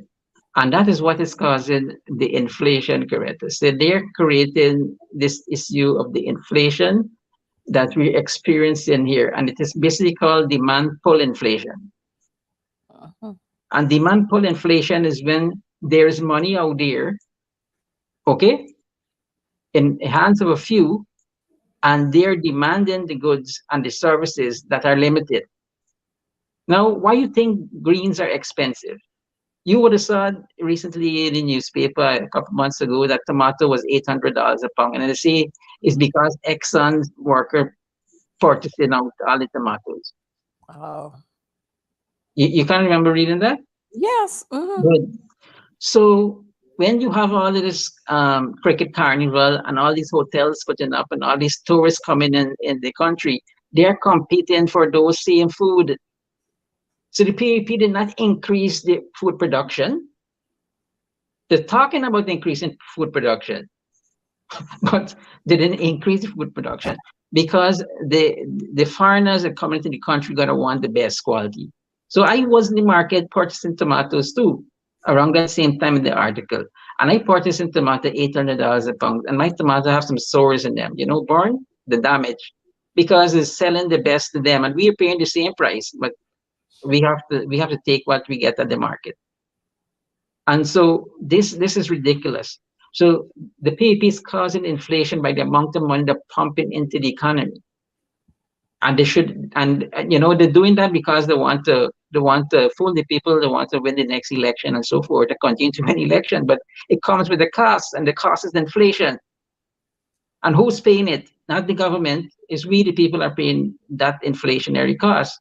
And that is what is causing the inflation, Coretta. So they're creating this issue of the inflation that we're experiencing here. And it is basically called demand pull inflation. Mhm. And demand pull inflation is when there's money out there, okay, in the hands of a few, and they're demanding the goods and the services that are limited. Now, why you think greens are expensive? You would have saw recently in the newspaper a couple months ago that tomato was $800 a pound, and they say it's because Exxon's worker purchasing out all the tomatoes. Oh, You can't remember reading that? yes. Mhm. Good. So when you have all of this cricket carnival and all these hotels putting up and all these tourists coming in the country, they're competing for those same food. So the PAP did not increase the food production. They're talking about increasing food production, but they didn't increase the food production because the foreigners that come into the country gonna want the best quality. So I was in the market purchasing tomatoes too, around that same time in the article. And I purchased in tomato $800 a pound. And my tomato have some sores in them, burn, the damage. Because it's selling the best to them and we are paying the same price, but we have to take what we get at the market. And so this is ridiculous. So the PAP is causing inflation by the amount of money they're pumping into the economy. And they should, and they're doing that because they want to fool the people, they want to win the next election and so forth, to continue to win election. But it comes with a cost, and the cost is inflation. And who's paying it? Not the government. It's we the people are paying that inflationary cost.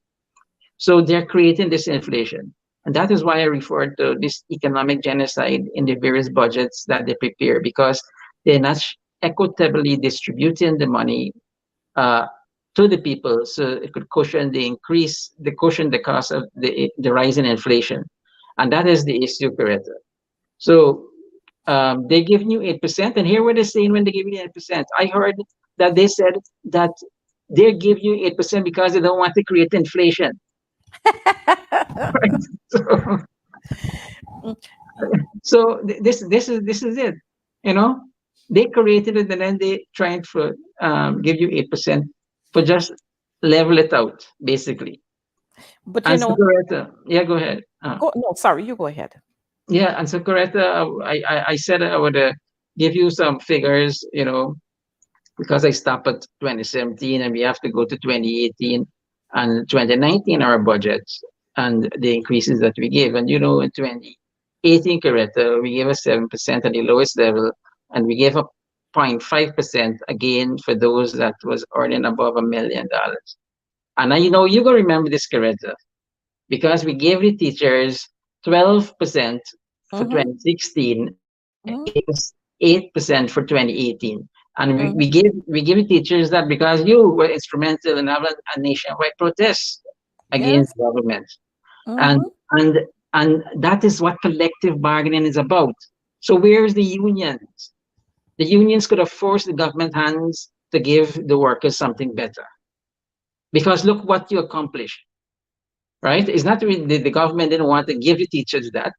So they're creating this inflation. And that is why I refer to this economic genocide in the various budgets that they prepare, because they're not equitably distributing the money uh, to the people, so it could cushion the cost of the rise in inflation. And that is the issue, Coretta. So they give you 8%. And here what they're saying when they give you 8%. I heard that they said that they give you 8% because they don't want to create inflation. Right? So, this is it. You know, they created it and then they tried to give you 8% for just level it out, basically. But And so Coretta, yeah, go ahead. no, sorry, you go ahead. Yeah, and so Coretta, I said I would give you some figures, because I stopped at 2017 and we have to go to 2018 and 2019 our budgets and the increases that we gave. And in 2018, Coretta, we gave a 7% at the lowest level, and we gave a 0.5% again for those that was earning above $1 million. And you gonna remember this, Coretta, because we gave the teachers 12% for Mm-hmm. 2016 and Mm-hmm. 8% for 2018. And we, Mm-hmm. we give we give the teachers that because you were instrumental in having a nationwide protest Yes. against government. And Mm-hmm. and and that is what collective bargaining is about. So where's the unions? The unions could have forced the government hands to give the workers something better. Because look what you accomplished, right? It's not really the government didn't want to give the teachers that,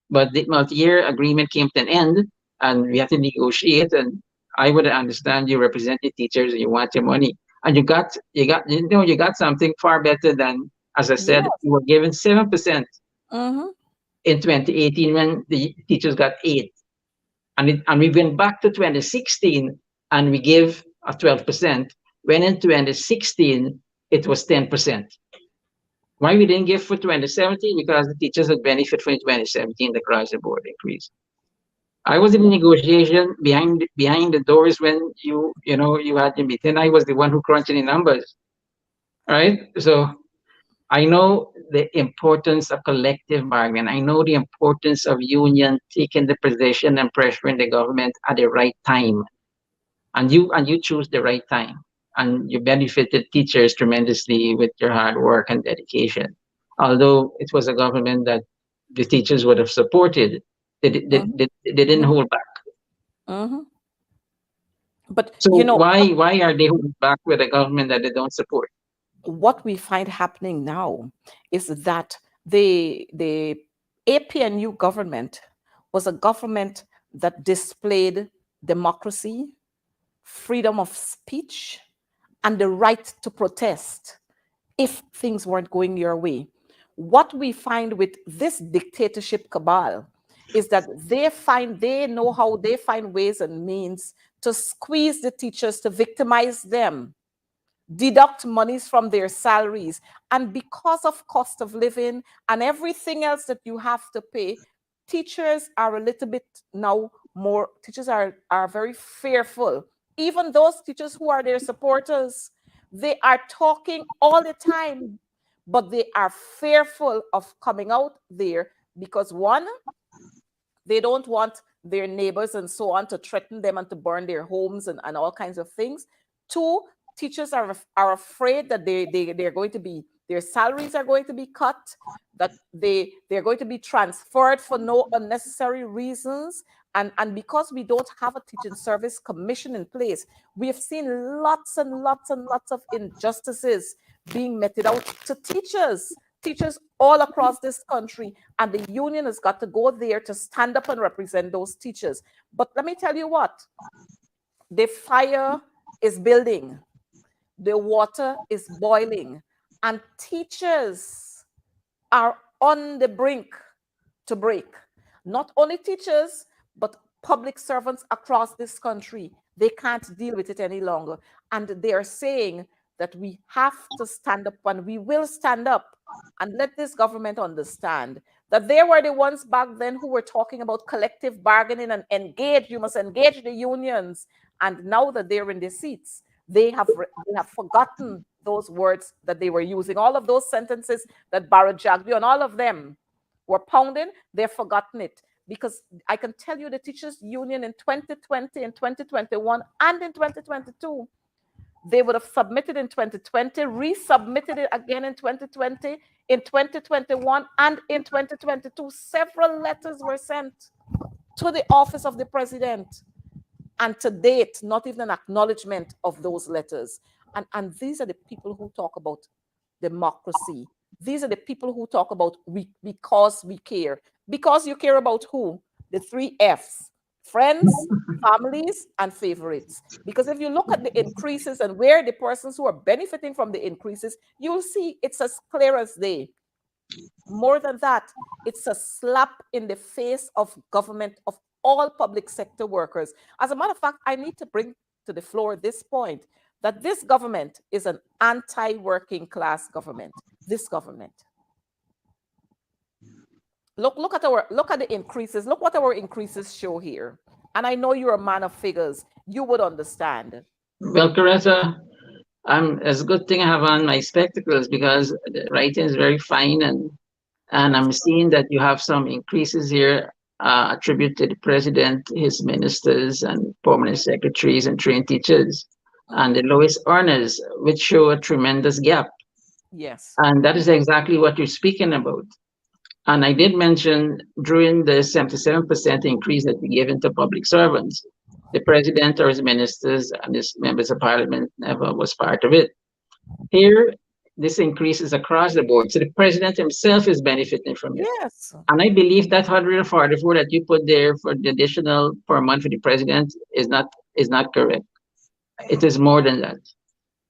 but the multi-year agreement came to an end, and we had to negotiate. And I would understand you represent the teachers and you want your money, and you got something far better than, as I said, Yes. you were given 7% Mm-hmm. in 2018 when the teachers got 8, and we went back to 2016 and we gave a 12%. When in 2016 it was 10%. Why we didn't give for 2017? Because the teachers had benefit from 2017 the across the board increase. I was in the negotiation behind the doors when you had the meeting. I was the one who crunched the numbers, right? So I know the importance of collective bargaining. I know the importance of union taking the position and pressuring the government at the right time. And you choose the right time. And you benefited teachers tremendously with your hard work and dedication. Although it was a government that the teachers would have supported, Mm-hmm. they didn't hold back. Mm-hmm. But So why are they holding back with a government that they don't support? what we find happening now is that the APNU government was a government that displayed democracy, freedom of speech, and the right to protest if things weren't going your way. What we find with this dictatorship cabal is that they know how they find ways and means to squeeze the teachers, to victimize them, deduct monies from their salaries. And because of cost of living and everything else that you have to pay, teachers are a little bit now more, teachers are very fearful. Even those teachers who are their supporters, they are talking all the time, but they are fearful of coming out there because one, they don't want their neighbors and so on to threaten them and to burn their homes and all kinds of things. Two, teachers are afraid that they're going to be, their salaries are going to be cut, that they're going to be transferred for no unnecessary reasons. And because we don't have a teaching service commission in place, we have seen lots and lots and lots of injustices being meted out to teachers all across this country, and the union has got to go there to stand up and represent those teachers. But let me tell you what, the fire is building, the water is boiling, and teachers are on the brink to break. Not only teachers, but public servants across this country. They can't deal with it any longer. And they are saying that we have to stand up, and we will stand up and let this government understand that they were the ones back then who were talking about collective bargaining and engage, you must engage the unions. And now that they're in the seats, they have forgotten those words that they were using. All of those sentences that Barra Jagdeo and all of them were pounding, they've forgotten it. Because I can tell you the teachers union in 2020, in 2021, and in 2022, they would have submitted in 2020, resubmitted it again in 2020, in 2021, and in 2022. Several letters were sent to the office of the president. And to date, not even an acknowledgement of those letters. And these are the people who talk about democracy. These are the people who talk about because we care. Because you care about who? The 3 F's: friends, families, and favorites. Because if you look at the increases and where the persons who are benefiting from the increases, you'll see it's as clear as day. More than that, it's a slap in the face of government, of all public sector workers. As a matter of fact, I need to bring to the floor this point, that this government is an anti-working class government. This government. Look at the increases. Look what our increases show here. And I know you're a man of figures. You would understand. Well, Coretta, it's a good thing I have on my spectacles because the writing is very fine, and I'm seeing that you have some increases here attributed to the president, his ministers, and permanent secretaries and trained teachers, and the lowest earners, which show a tremendous gap. Yes. And that is exactly what you're speaking about. And I did mention during the 77% increase that we gave into public servants, the president or his ministers and his members of parliament never was part of it. Here, this increase is across the board. So the president himself is benefiting from it. Yes. And I believe that 144 that you put there for the additional per month for the president is not correct. It is more than that.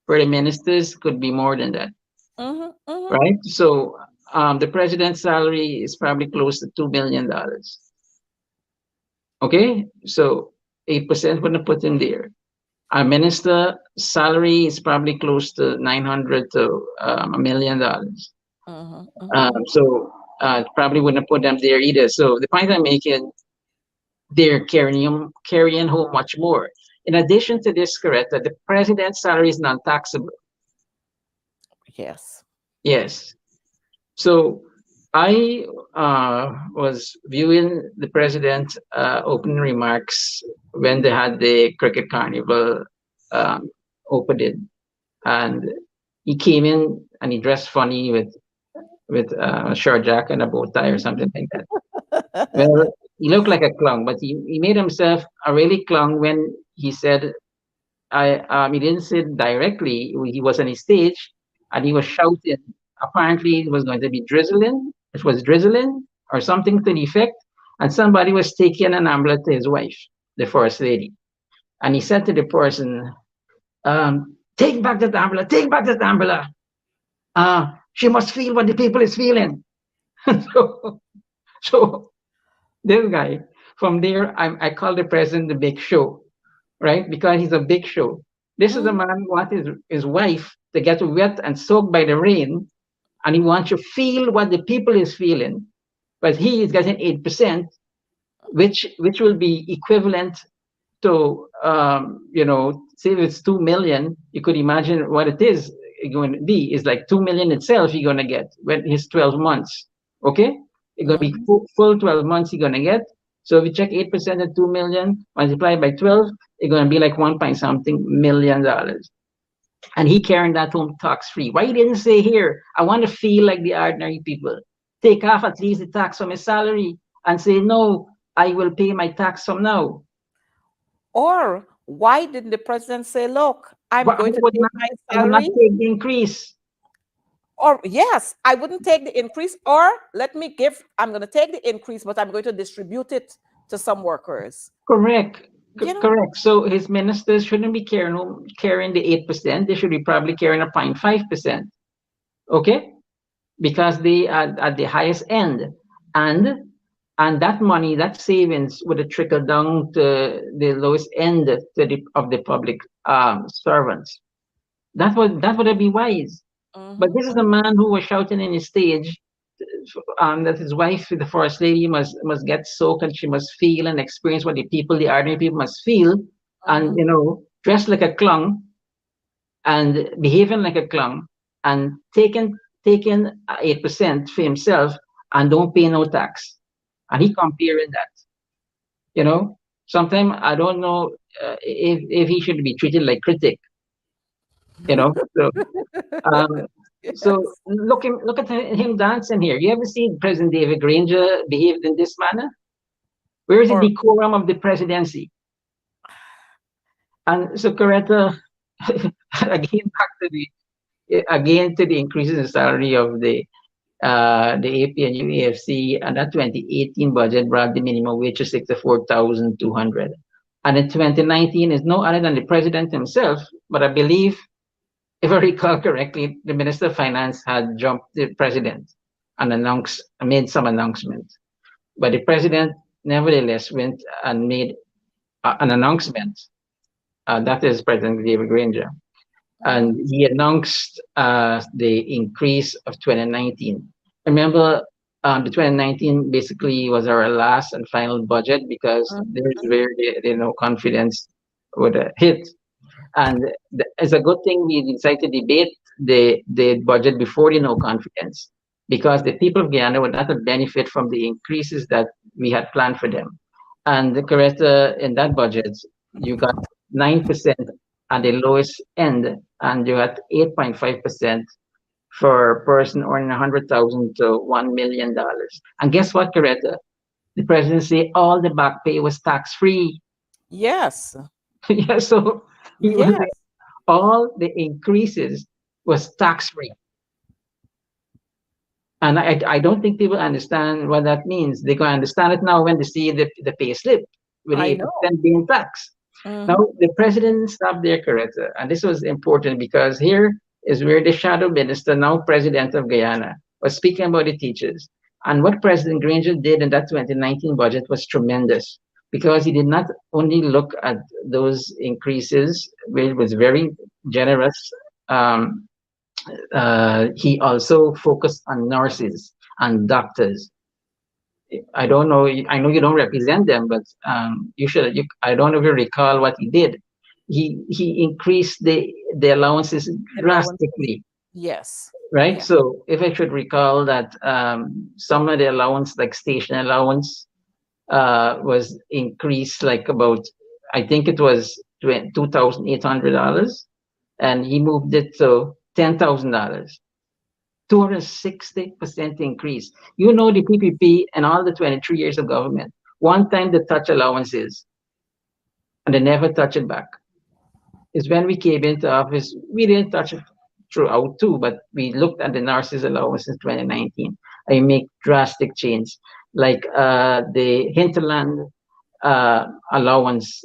For the ministers, could be more than that. Right? So the president's salary is probably close to $2 million. Okay, so 8% wouldn't put in there. Our minister salary is probably close to $900 to $1 million. So probably wouldn't put them there either. So the point I'm making, they're carrying home much more. In addition to this, Coretta, the president's salary is non-taxable. Yes. Yes. So I was viewing the president's opening remarks when they had the cricket carnival opening, and he came in and he dressed funny with a short jacket and a bow tie or something like that. Well, he looked like a clown, but he made himself a really clown when he said, he didn't say directly, he was on his stage and he was shouting. Apparently it was going to be drizzling. It was drizzling or something to the effect. and somebody was taking an ambulance to his wife, the first lady, and he said to the person, "Take back that ambulance, take back that ambulance. She must feel what the people is feeling." so, so this guy, from there, I call the president the big show, right? Because he's a big show. This is the man who wants his wife to get wet and soaked by the rain, and he wants to feel what the people is feeling. But he is getting 8%, which will be equivalent to, say if it's 2 million, you could imagine what it is going to be. It's like 2 million itself you're going to get when his 12 months. Okay? It's going to be full 12 months you're going to get. So if you check 8% of 2 million multiplied by 12, it's going to be like 1 point something million dollars. And he carrying that home tax free. Why he didn't say here, I want to feel like the ordinary people. Take off at least the tax from his salary and say, no, I will pay my tax from now. Or why didn't the president say, look, I'm going to take my I will not salary? take the increase. Or yes, I wouldn't take the increase, or I'm going to take the increase, but I'm going to distribute it to some workers. Correct. Correct. So his ministers shouldn't be carrying the 8%. They should be probably carrying a 0.5%. Okay? Because they are at the highest end. And that money, that savings would have trickled down to the lowest end of the public servants. That would have been wise. But this is a man who was shouting in his stage that his wife, the first lady, must get soaked, and she must feel and experience what the ordinary people must feel, and dressed like a clown and behaving like a clown, and taking 8% for himself and don't pay no tax. And he comparing that. Sometimes I don't know if he should be treated like critic. So look at him dancing here. You ever seen President David Granger behaved in this manner? Where is the decorum of the presidency? And so, Coretta, again to the increases in salary of the AP and UAFC, and that 2018 budget brought the minimum wage to 64,200. And in 2019 is no other than the president himself, but I believe, if I recall correctly, the Minister of Finance had jumped the president and made some announcement. But the president nevertheless went and made an announcement. That is President David Granger. And he announced the increase of 2019. Remember, the 2019 basically was our last and final budget, because there's where the confidence would hit. And it's a good thing we decided to debate the budget before the no confidence, because the people of Guyana would not benefit from the increases that we had planned for them. And Coretta, in that budget, you got 9% at the lowest end, and you had 8.5% for a person earning $100,000 to $1 million. And guess what, Coretta? The president said all the back pay was tax free. Yes. Yeah, so all the increases was tax free. And I don't think people understand what that means. They can understand it now when they see the pay slip with 8% being taxed. Now, the president stopped there, Coretta, and this was important, because here is where the shadow minister, now president of Guyana, was speaking about the teachers. And what President Granger did in that 2019 budget was tremendous, because he did not only look at those increases, which was very generous. He also focused on nurses and doctors. I don't know. I know you don't represent them, but you should. I don't know if you recall what he did. He increased the allowances drastically. Yes. Right. Yeah. So if I should recall that some of the allowance, like station allowance, was increased like about, I think it was $2,800, and he moved it to $10,000. 260% increase. The PPP and all the 23 years of government, one time they touch allowances and they never touch it back. Is when we came into office, we didn't touch it throughout too, but we looked at the nurses allowance in 2019. I make drastic change. like the hinterland allowance,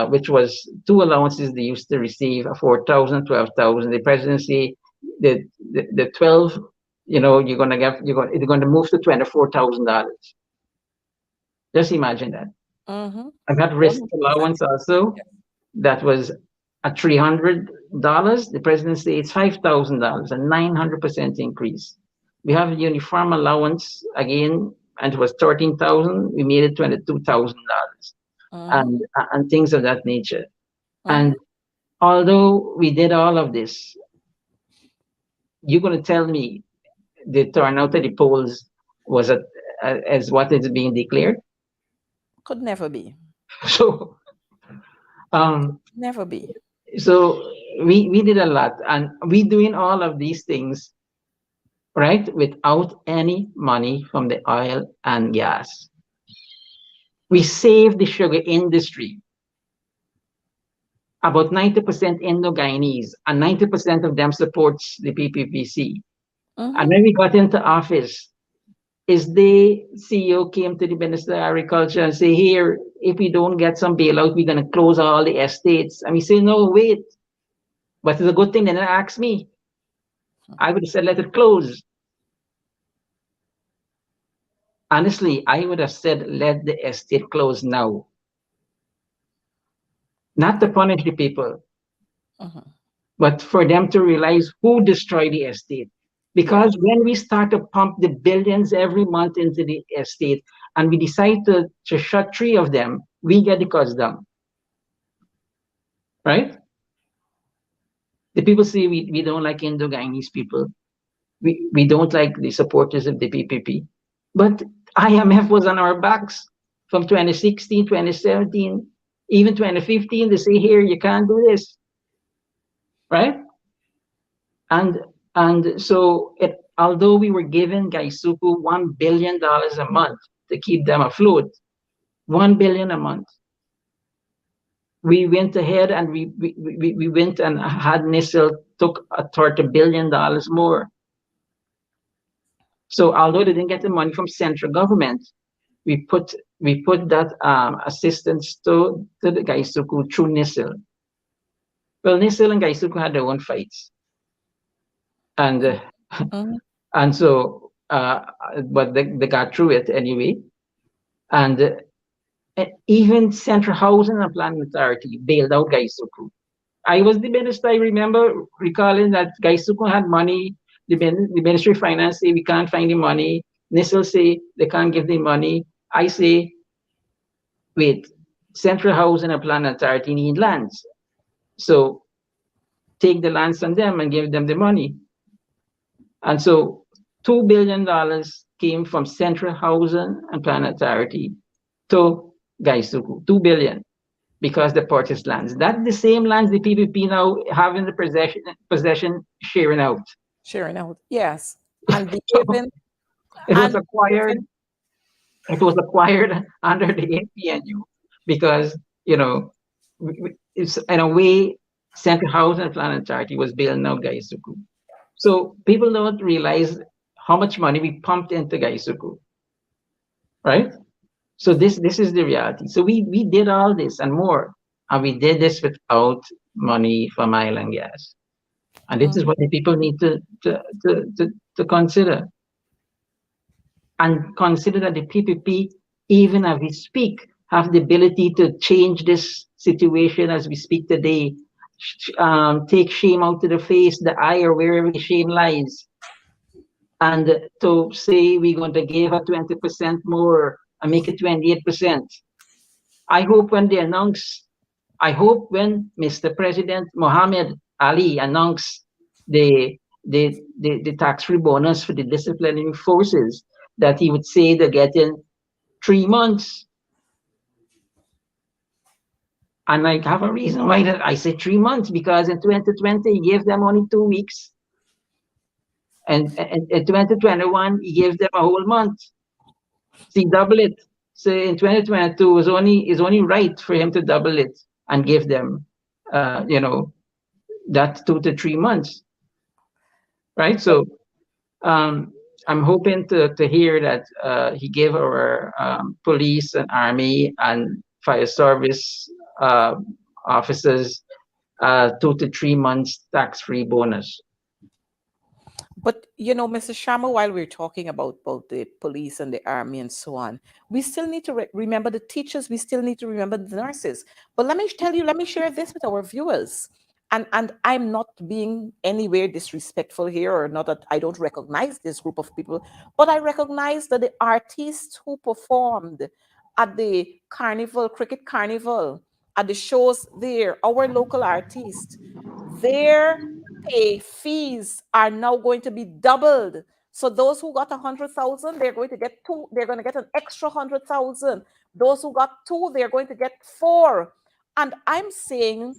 which was two allowances they used to receive, 4,000, 12,000. The presidency, the 12, you're gonna get, they're going to move to $24,000. Just imagine that. Mm-hmm. I got risk allowance also. Yes. That was at $300. The president said it's $5,000, a 900% increase. We have uniform allowance again, and it was 13,000. We made it $22,000, Mm-hmm. and things of that nature. Mm-hmm. And although we did all of this, you're going to tell me the turnout at the polls was as what is being declared? Could never be. So, um, Never be. so we did a lot, and we doing all of these things, right, without any money from the oil and gas. We saved the sugar industry. About 90% Indo-Guyanese, and 90% of them supports the PPPC. And Mm-hmm. when we got into office, is the CEO came to the Minister of Agriculture and say, here, if we don't get some bailout, we're going to close all the estates. And we say, no, wait. But it's a good thing they didn't ask me. I would have said, let it close. Honestly, I would have said, let the estate close now. Not to punish the people, Mm-hmm. but for them to realize who destroyed the estate. Yeah. Because when we start to pump the billions every month into the estate and we decide to shut three of them, we get the cost down. Right? The people say we don't like Indo-Guyanese people. We don't like the supporters of the PPP. But IMF was on our backs from 2016, 2017, even 2015. They say, here, you can't do this. Right? And so although we were giving Gaisuku $1 billion a month to keep them afloat, $1 billion a month, we went ahead and we went and had NISIL took a $30 billion more. So although they didn't get the money from central government, we put that assistance to the Gaisuku through NISIL. Well, NISIL and Gaisuku had their own fights, and Mm-hmm. and so but they got through it anyway. And even Central Housing and Planning Authority bailed out Gaisuku. I was the minister. I remember recalling that Gaisuku had money. The Ministry of Finance say we can't find the money. NISIL say they can't give the money. I say, wait, Central Housing and Planning Authority need lands. So take the lands from them and give them the money. And so $2 billion came from Central Housing and Planning Authority to Gaisuku, 2 billion, because they purchased lands. That's the same lands the PPP now have in the possession sharing out. Sharing out. Yes. And So behaving it was and acquired. behaving. It was acquired under the APNU because it's in a way Central Housing and Planning Authority was building out Gaisuku. So people don't realize how much money we pumped into Gaisuku, right? So this is the reality. So we did all this and more, and we did this without money from oil and gas. And this is what the people need to consider. And consider that the PPP, even as we speak, have the ability to change this situation as we speak today. Take shame out of the face, the eye, or wherever the shame lies. And to say we're going to give a 20% more and make it 28%. I hope when Mr. President Mohammed Ali announced the tax-free bonus for the disciplining forces, that he would say they're getting 3 months. And I have a reason why that I say 3 months, because in 2020 he gave them only 2 weeks. And in 2021 he gave them a whole month. See, double it. So in 2022 is only right for him to double it and give them that 2 to 3 months. Right? So I'm hoping to hear that he gave our police and army and fire service uh, officers 2 to 3 months tax-free bonus. But Mr. Sharma, while we're talking about both the police and the army and so on, we still need to remember the teachers. We still need to remember the nurses. But let me tell you, let me share this with our viewers. And I'm not being anywhere disrespectful here, or not that I don't recognize this group of people, but I recognize that the artists who performed at the carnival, cricket carnival, at the shows there, our local artists, their pay fees are now going to be doubled. So those who got 100,000, they're going to get two. They're going to get an extra 100,000. Those who got two, they're going to get four. And I'm saying,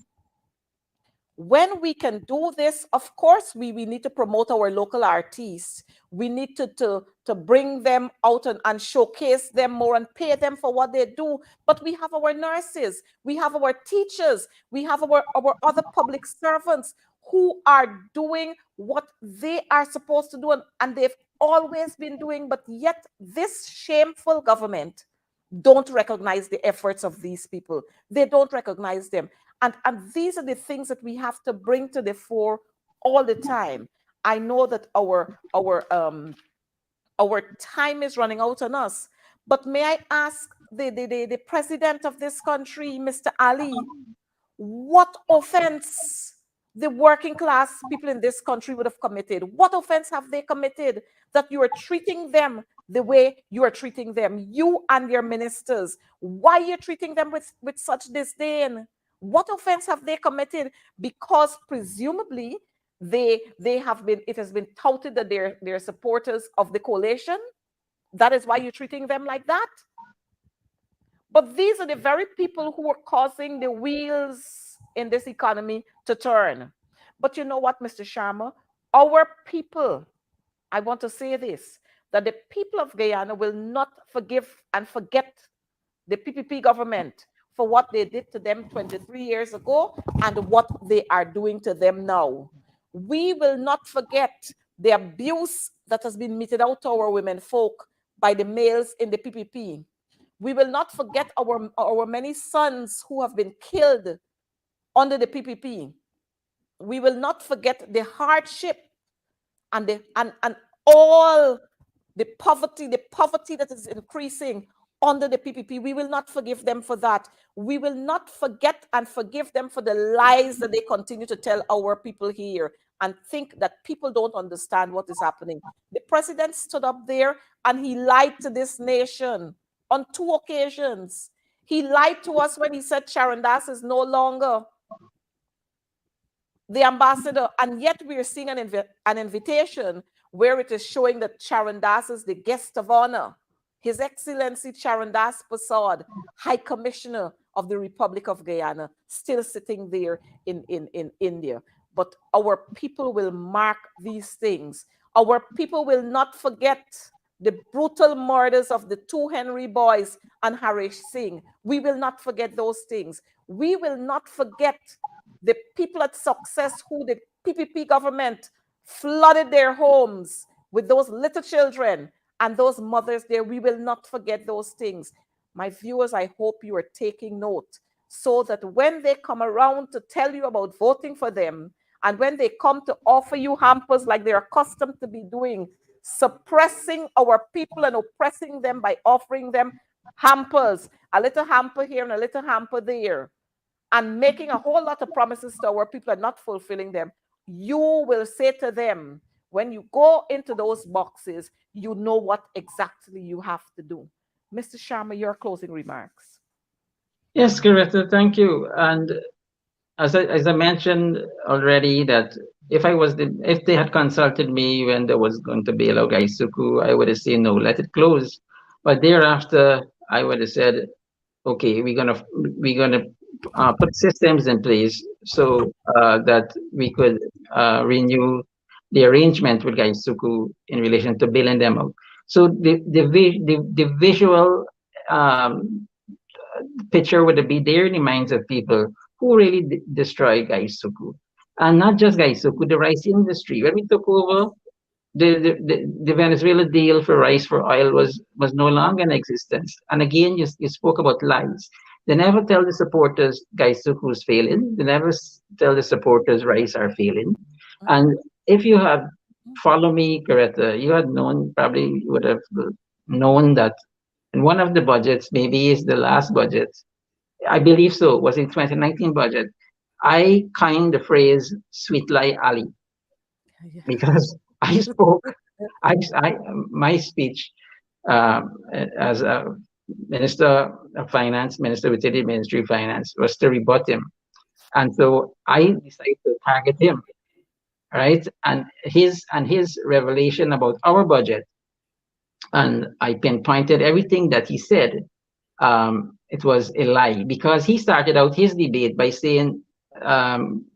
when we can do this, of course, we need to promote our local artists. We need to bring them out and showcase them more and pay them for what they do. But we have our nurses, we have our teachers, we have our other public servants who are doing what they are supposed to do, and they've always been doing, but yet this shameful government don't recognize the efforts of these people. They don't recognize them. And these are the things that we have to bring to the fore all the time. I know that our time is running out on us, but may I ask the president of this country, Mr. Ali, what offense the working class people in this country would have committed? What offense have they committed that you are treating them the way you are treating them, you and your ministers? Why are you treating them with such disdain? What offense have they committed? Because presumably they have been, it has been touted that they're supporters of the coalition. That is why you're treating them like that. But these are the very people who are causing the wheels in this economy to turn. But you know what, Mr. Sharma? Our people, I want to say this, that the people of Guyana will not forgive and forget the PPP government for what they did to them 23 years ago and what they are doing to them now. We will not forget the abuse that has been meted out to our women folk by the males in the PPP. We will not forget our many sons who have been killed under the PPP. We will not forget the hardship and all the poverty that is increasing under the PPP. We will not forgive them for that. We will not forget and forgive them for the lies that they continue to tell our people here and think that people don't understand what is happening. The president stood up there and he lied to this nation on 2 occasions. He lied to us when he said Sharon Das is no longer the ambassador, and yet we are seeing an invitation where it is showing that Sharon Das is the guest of honor. His Excellency Sharon Das Prasad, High Commissioner of the Republic of Guyana, still sitting there in India. But our people will mark these things. Our people will not forget the brutal murders of the 2 Henry boys and Harish Singh. We will not forget those things. We will not forget the people at Success who the PPP government flooded their homes with those little children and those mothers there. We will not forget those things. My viewers, I hope you are taking note so that when they come around to tell you about voting for them, and when they come to offer you hampers like they're accustomed to be doing, suppressing our people and oppressing them by offering them hampers, a little hamper here and a little hamper there, and making a whole lot of promises to our people and not fulfilling them, you will say to them, when you go into those boxes, you know what exactly you have to do. Mr. Sharma, your closing remarks. Yes, Coretta, thank you. And as I mentioned already, that if they had consulted me when there was going to be a Gaisuku, I would have said no, let it close. But thereafter, I would have said, okay, we're gonna put systems in place so that we could renew the arrangement with Gaisuku in relation to billing them out. So the visual picture would be there in the minds of people who really destroy Gaisuku. And not just Gaisuku, the rice industry. When we took over, the Venezuela deal for rice for oil was no longer in existence. And again, you spoke about lies. They never tell the supporters Gaisuku's failing. They never tell the supporters rice are failing. And if you had follow me, Coretta, you had known, probably you would have known that in one of the budgets, maybe it's the last budget, I believe so, was in 2019 budget, I coined the phrase "sweet lie alley" because I spoke, my speech as a minister of finance, minister within the Ministry of Finance, was to rebut him, and so I decided to target him, right? And his revelation about our budget, and I pinpointed everything that he said. It was a lie because he started out his debate by saying um,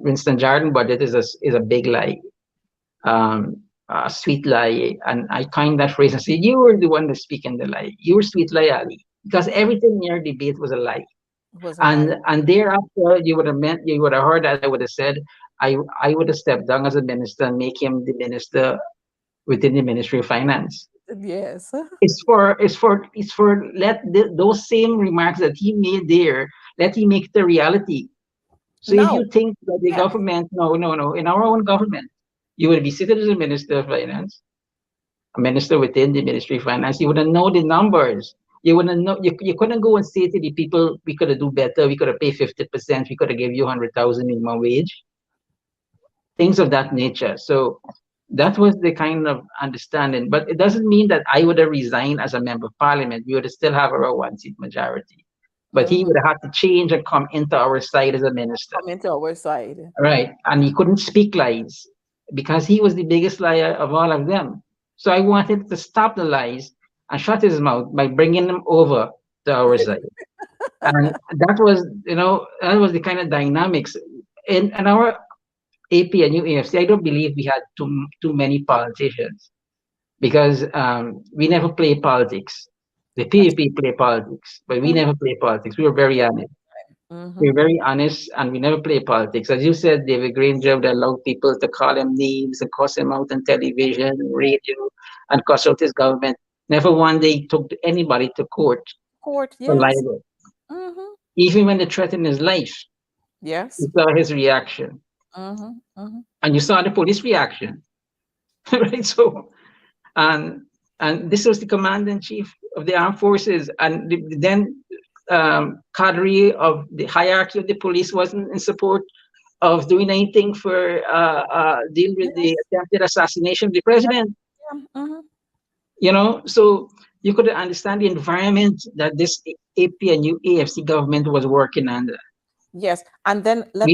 Winston Jordan budget is a big lie, a sweet lie, and I coined that phrase and said, "You were the one that's speaking the lie. You were sweet lie Ali," because everything in your debate was a lie. And thereafter, you would have heard that I would have said, I would have stepped down as a minister and make him the minister within the Ministry of Finance. Yes. It's for those same remarks that he made there, let him make the reality. So if you think that the government, no, in our own government, you would be seated as a minister of finance, a minister within the Ministry of Finance, you wouldn't know the numbers. You wouldn't know, you couldn't go and say to the people, we could have do better, we could have paid 50%, we could have give you 100,000 minimum wage. Things of that nature. So that was the kind of understanding. But it doesn't mean that I would have resigned as a member of parliament. We would have still have our one-seat majority. But he would have had to change and come into our side as a minister. Come into our side. Right. And he couldn't speak lies because he was the biggest liar of all of them. So I wanted to stop the lies and shut his mouth by bringing him over to our side. And that was the kind of dynamics. In our AP and UAFC, I don't believe we had too many politicians because we never play politics. The PAP play politics, but we never play politics. We were very honest. We were very honest, and we never play politics. As you said, David Granger, that allowed people to call him names and cuss him out on television, radio, and cuss out his government. Never one day took anybody to court for libel. Even when they threatened his life. Yes. You saw his reaction. And you saw the police reaction. Right? So, and this was the commander-in-chief of the armed forces, and then cadre of the hierarchy of the police wasn't in support of doing anything for deal with the attempted assassination of the president. So you could understand the environment that this AP and AFC government was working under. Yes, and then let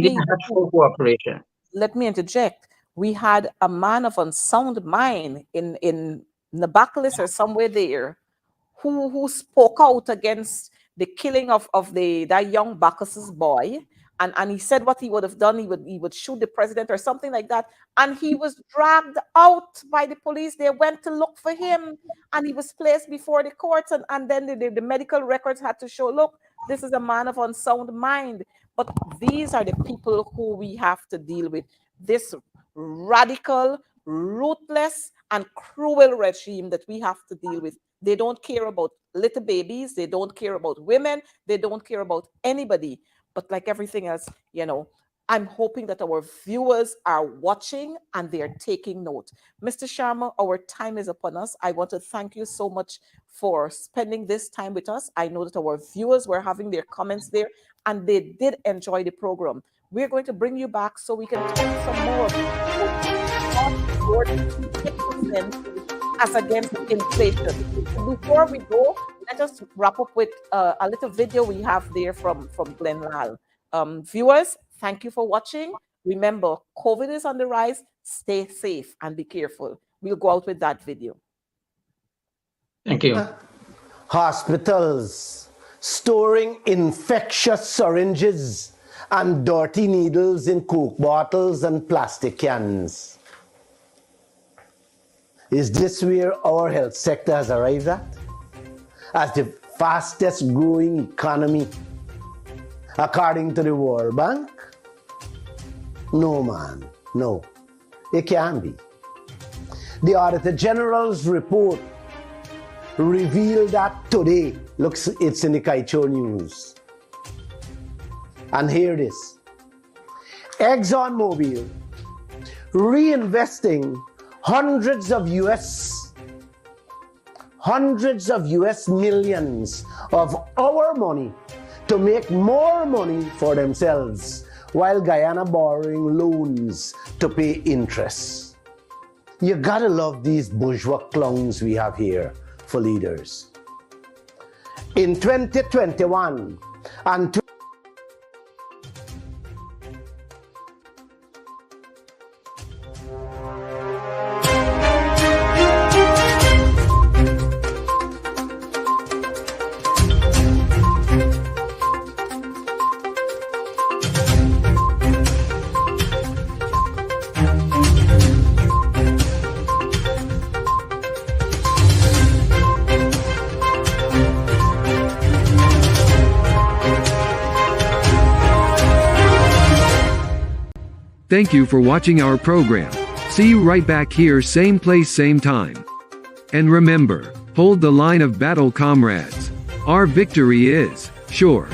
me interject. We had a man of unsound mind in Nabacalis or somewhere there who spoke out against the killing of that young Bacchus's boy, and he said what he would have done, he would shoot the president or something like that, and he was dragged out by the police. They went to look for him, and he was placed before the courts, and then the medical records had to show, look, this is a man of unsound mind. But these are the people who we have to deal with. This radical, ruthless, and cruel regime that we have to deal with. They don't care about little babies. They don't care about women. They don't care about anybody. But like everything else, I'm hoping that our viewers are watching and they are taking note. Mr. Sharma, our time is upon us. I want to thank you so much for spending this time with us. I know that our viewers were having their comments there and they did enjoy the program. We're going to bring you back so we can talk some more as against inflation. Before we go, let us wrap up with a little video we have there from Glenn Lal. Viewers, thank you for watching. Remember, COVID is on the rise. Stay safe and be careful. We'll go out with that video. Thank you. Hospitals storing infectious syringes and dirty needles in Coke bottles and plastic cans. Is this where our health sector has arrived at? As the fastest growing economy, according to the World Bank? No, man, no. It can be. The Auditor General's report revealed that today. Looks, it's in the Kaicho News. And here it is. ExxonMobil reinvesting hundreds of US millions of our money to make more money for themselves, while Guyana borrowing loans to pay interest. You gotta love these bourgeois clowns we have here for leaders. In 2021 and Thank you for watching our program. See you right back here, same place, same time. And remember, hold the line of battle, comrades. Our victory is sure.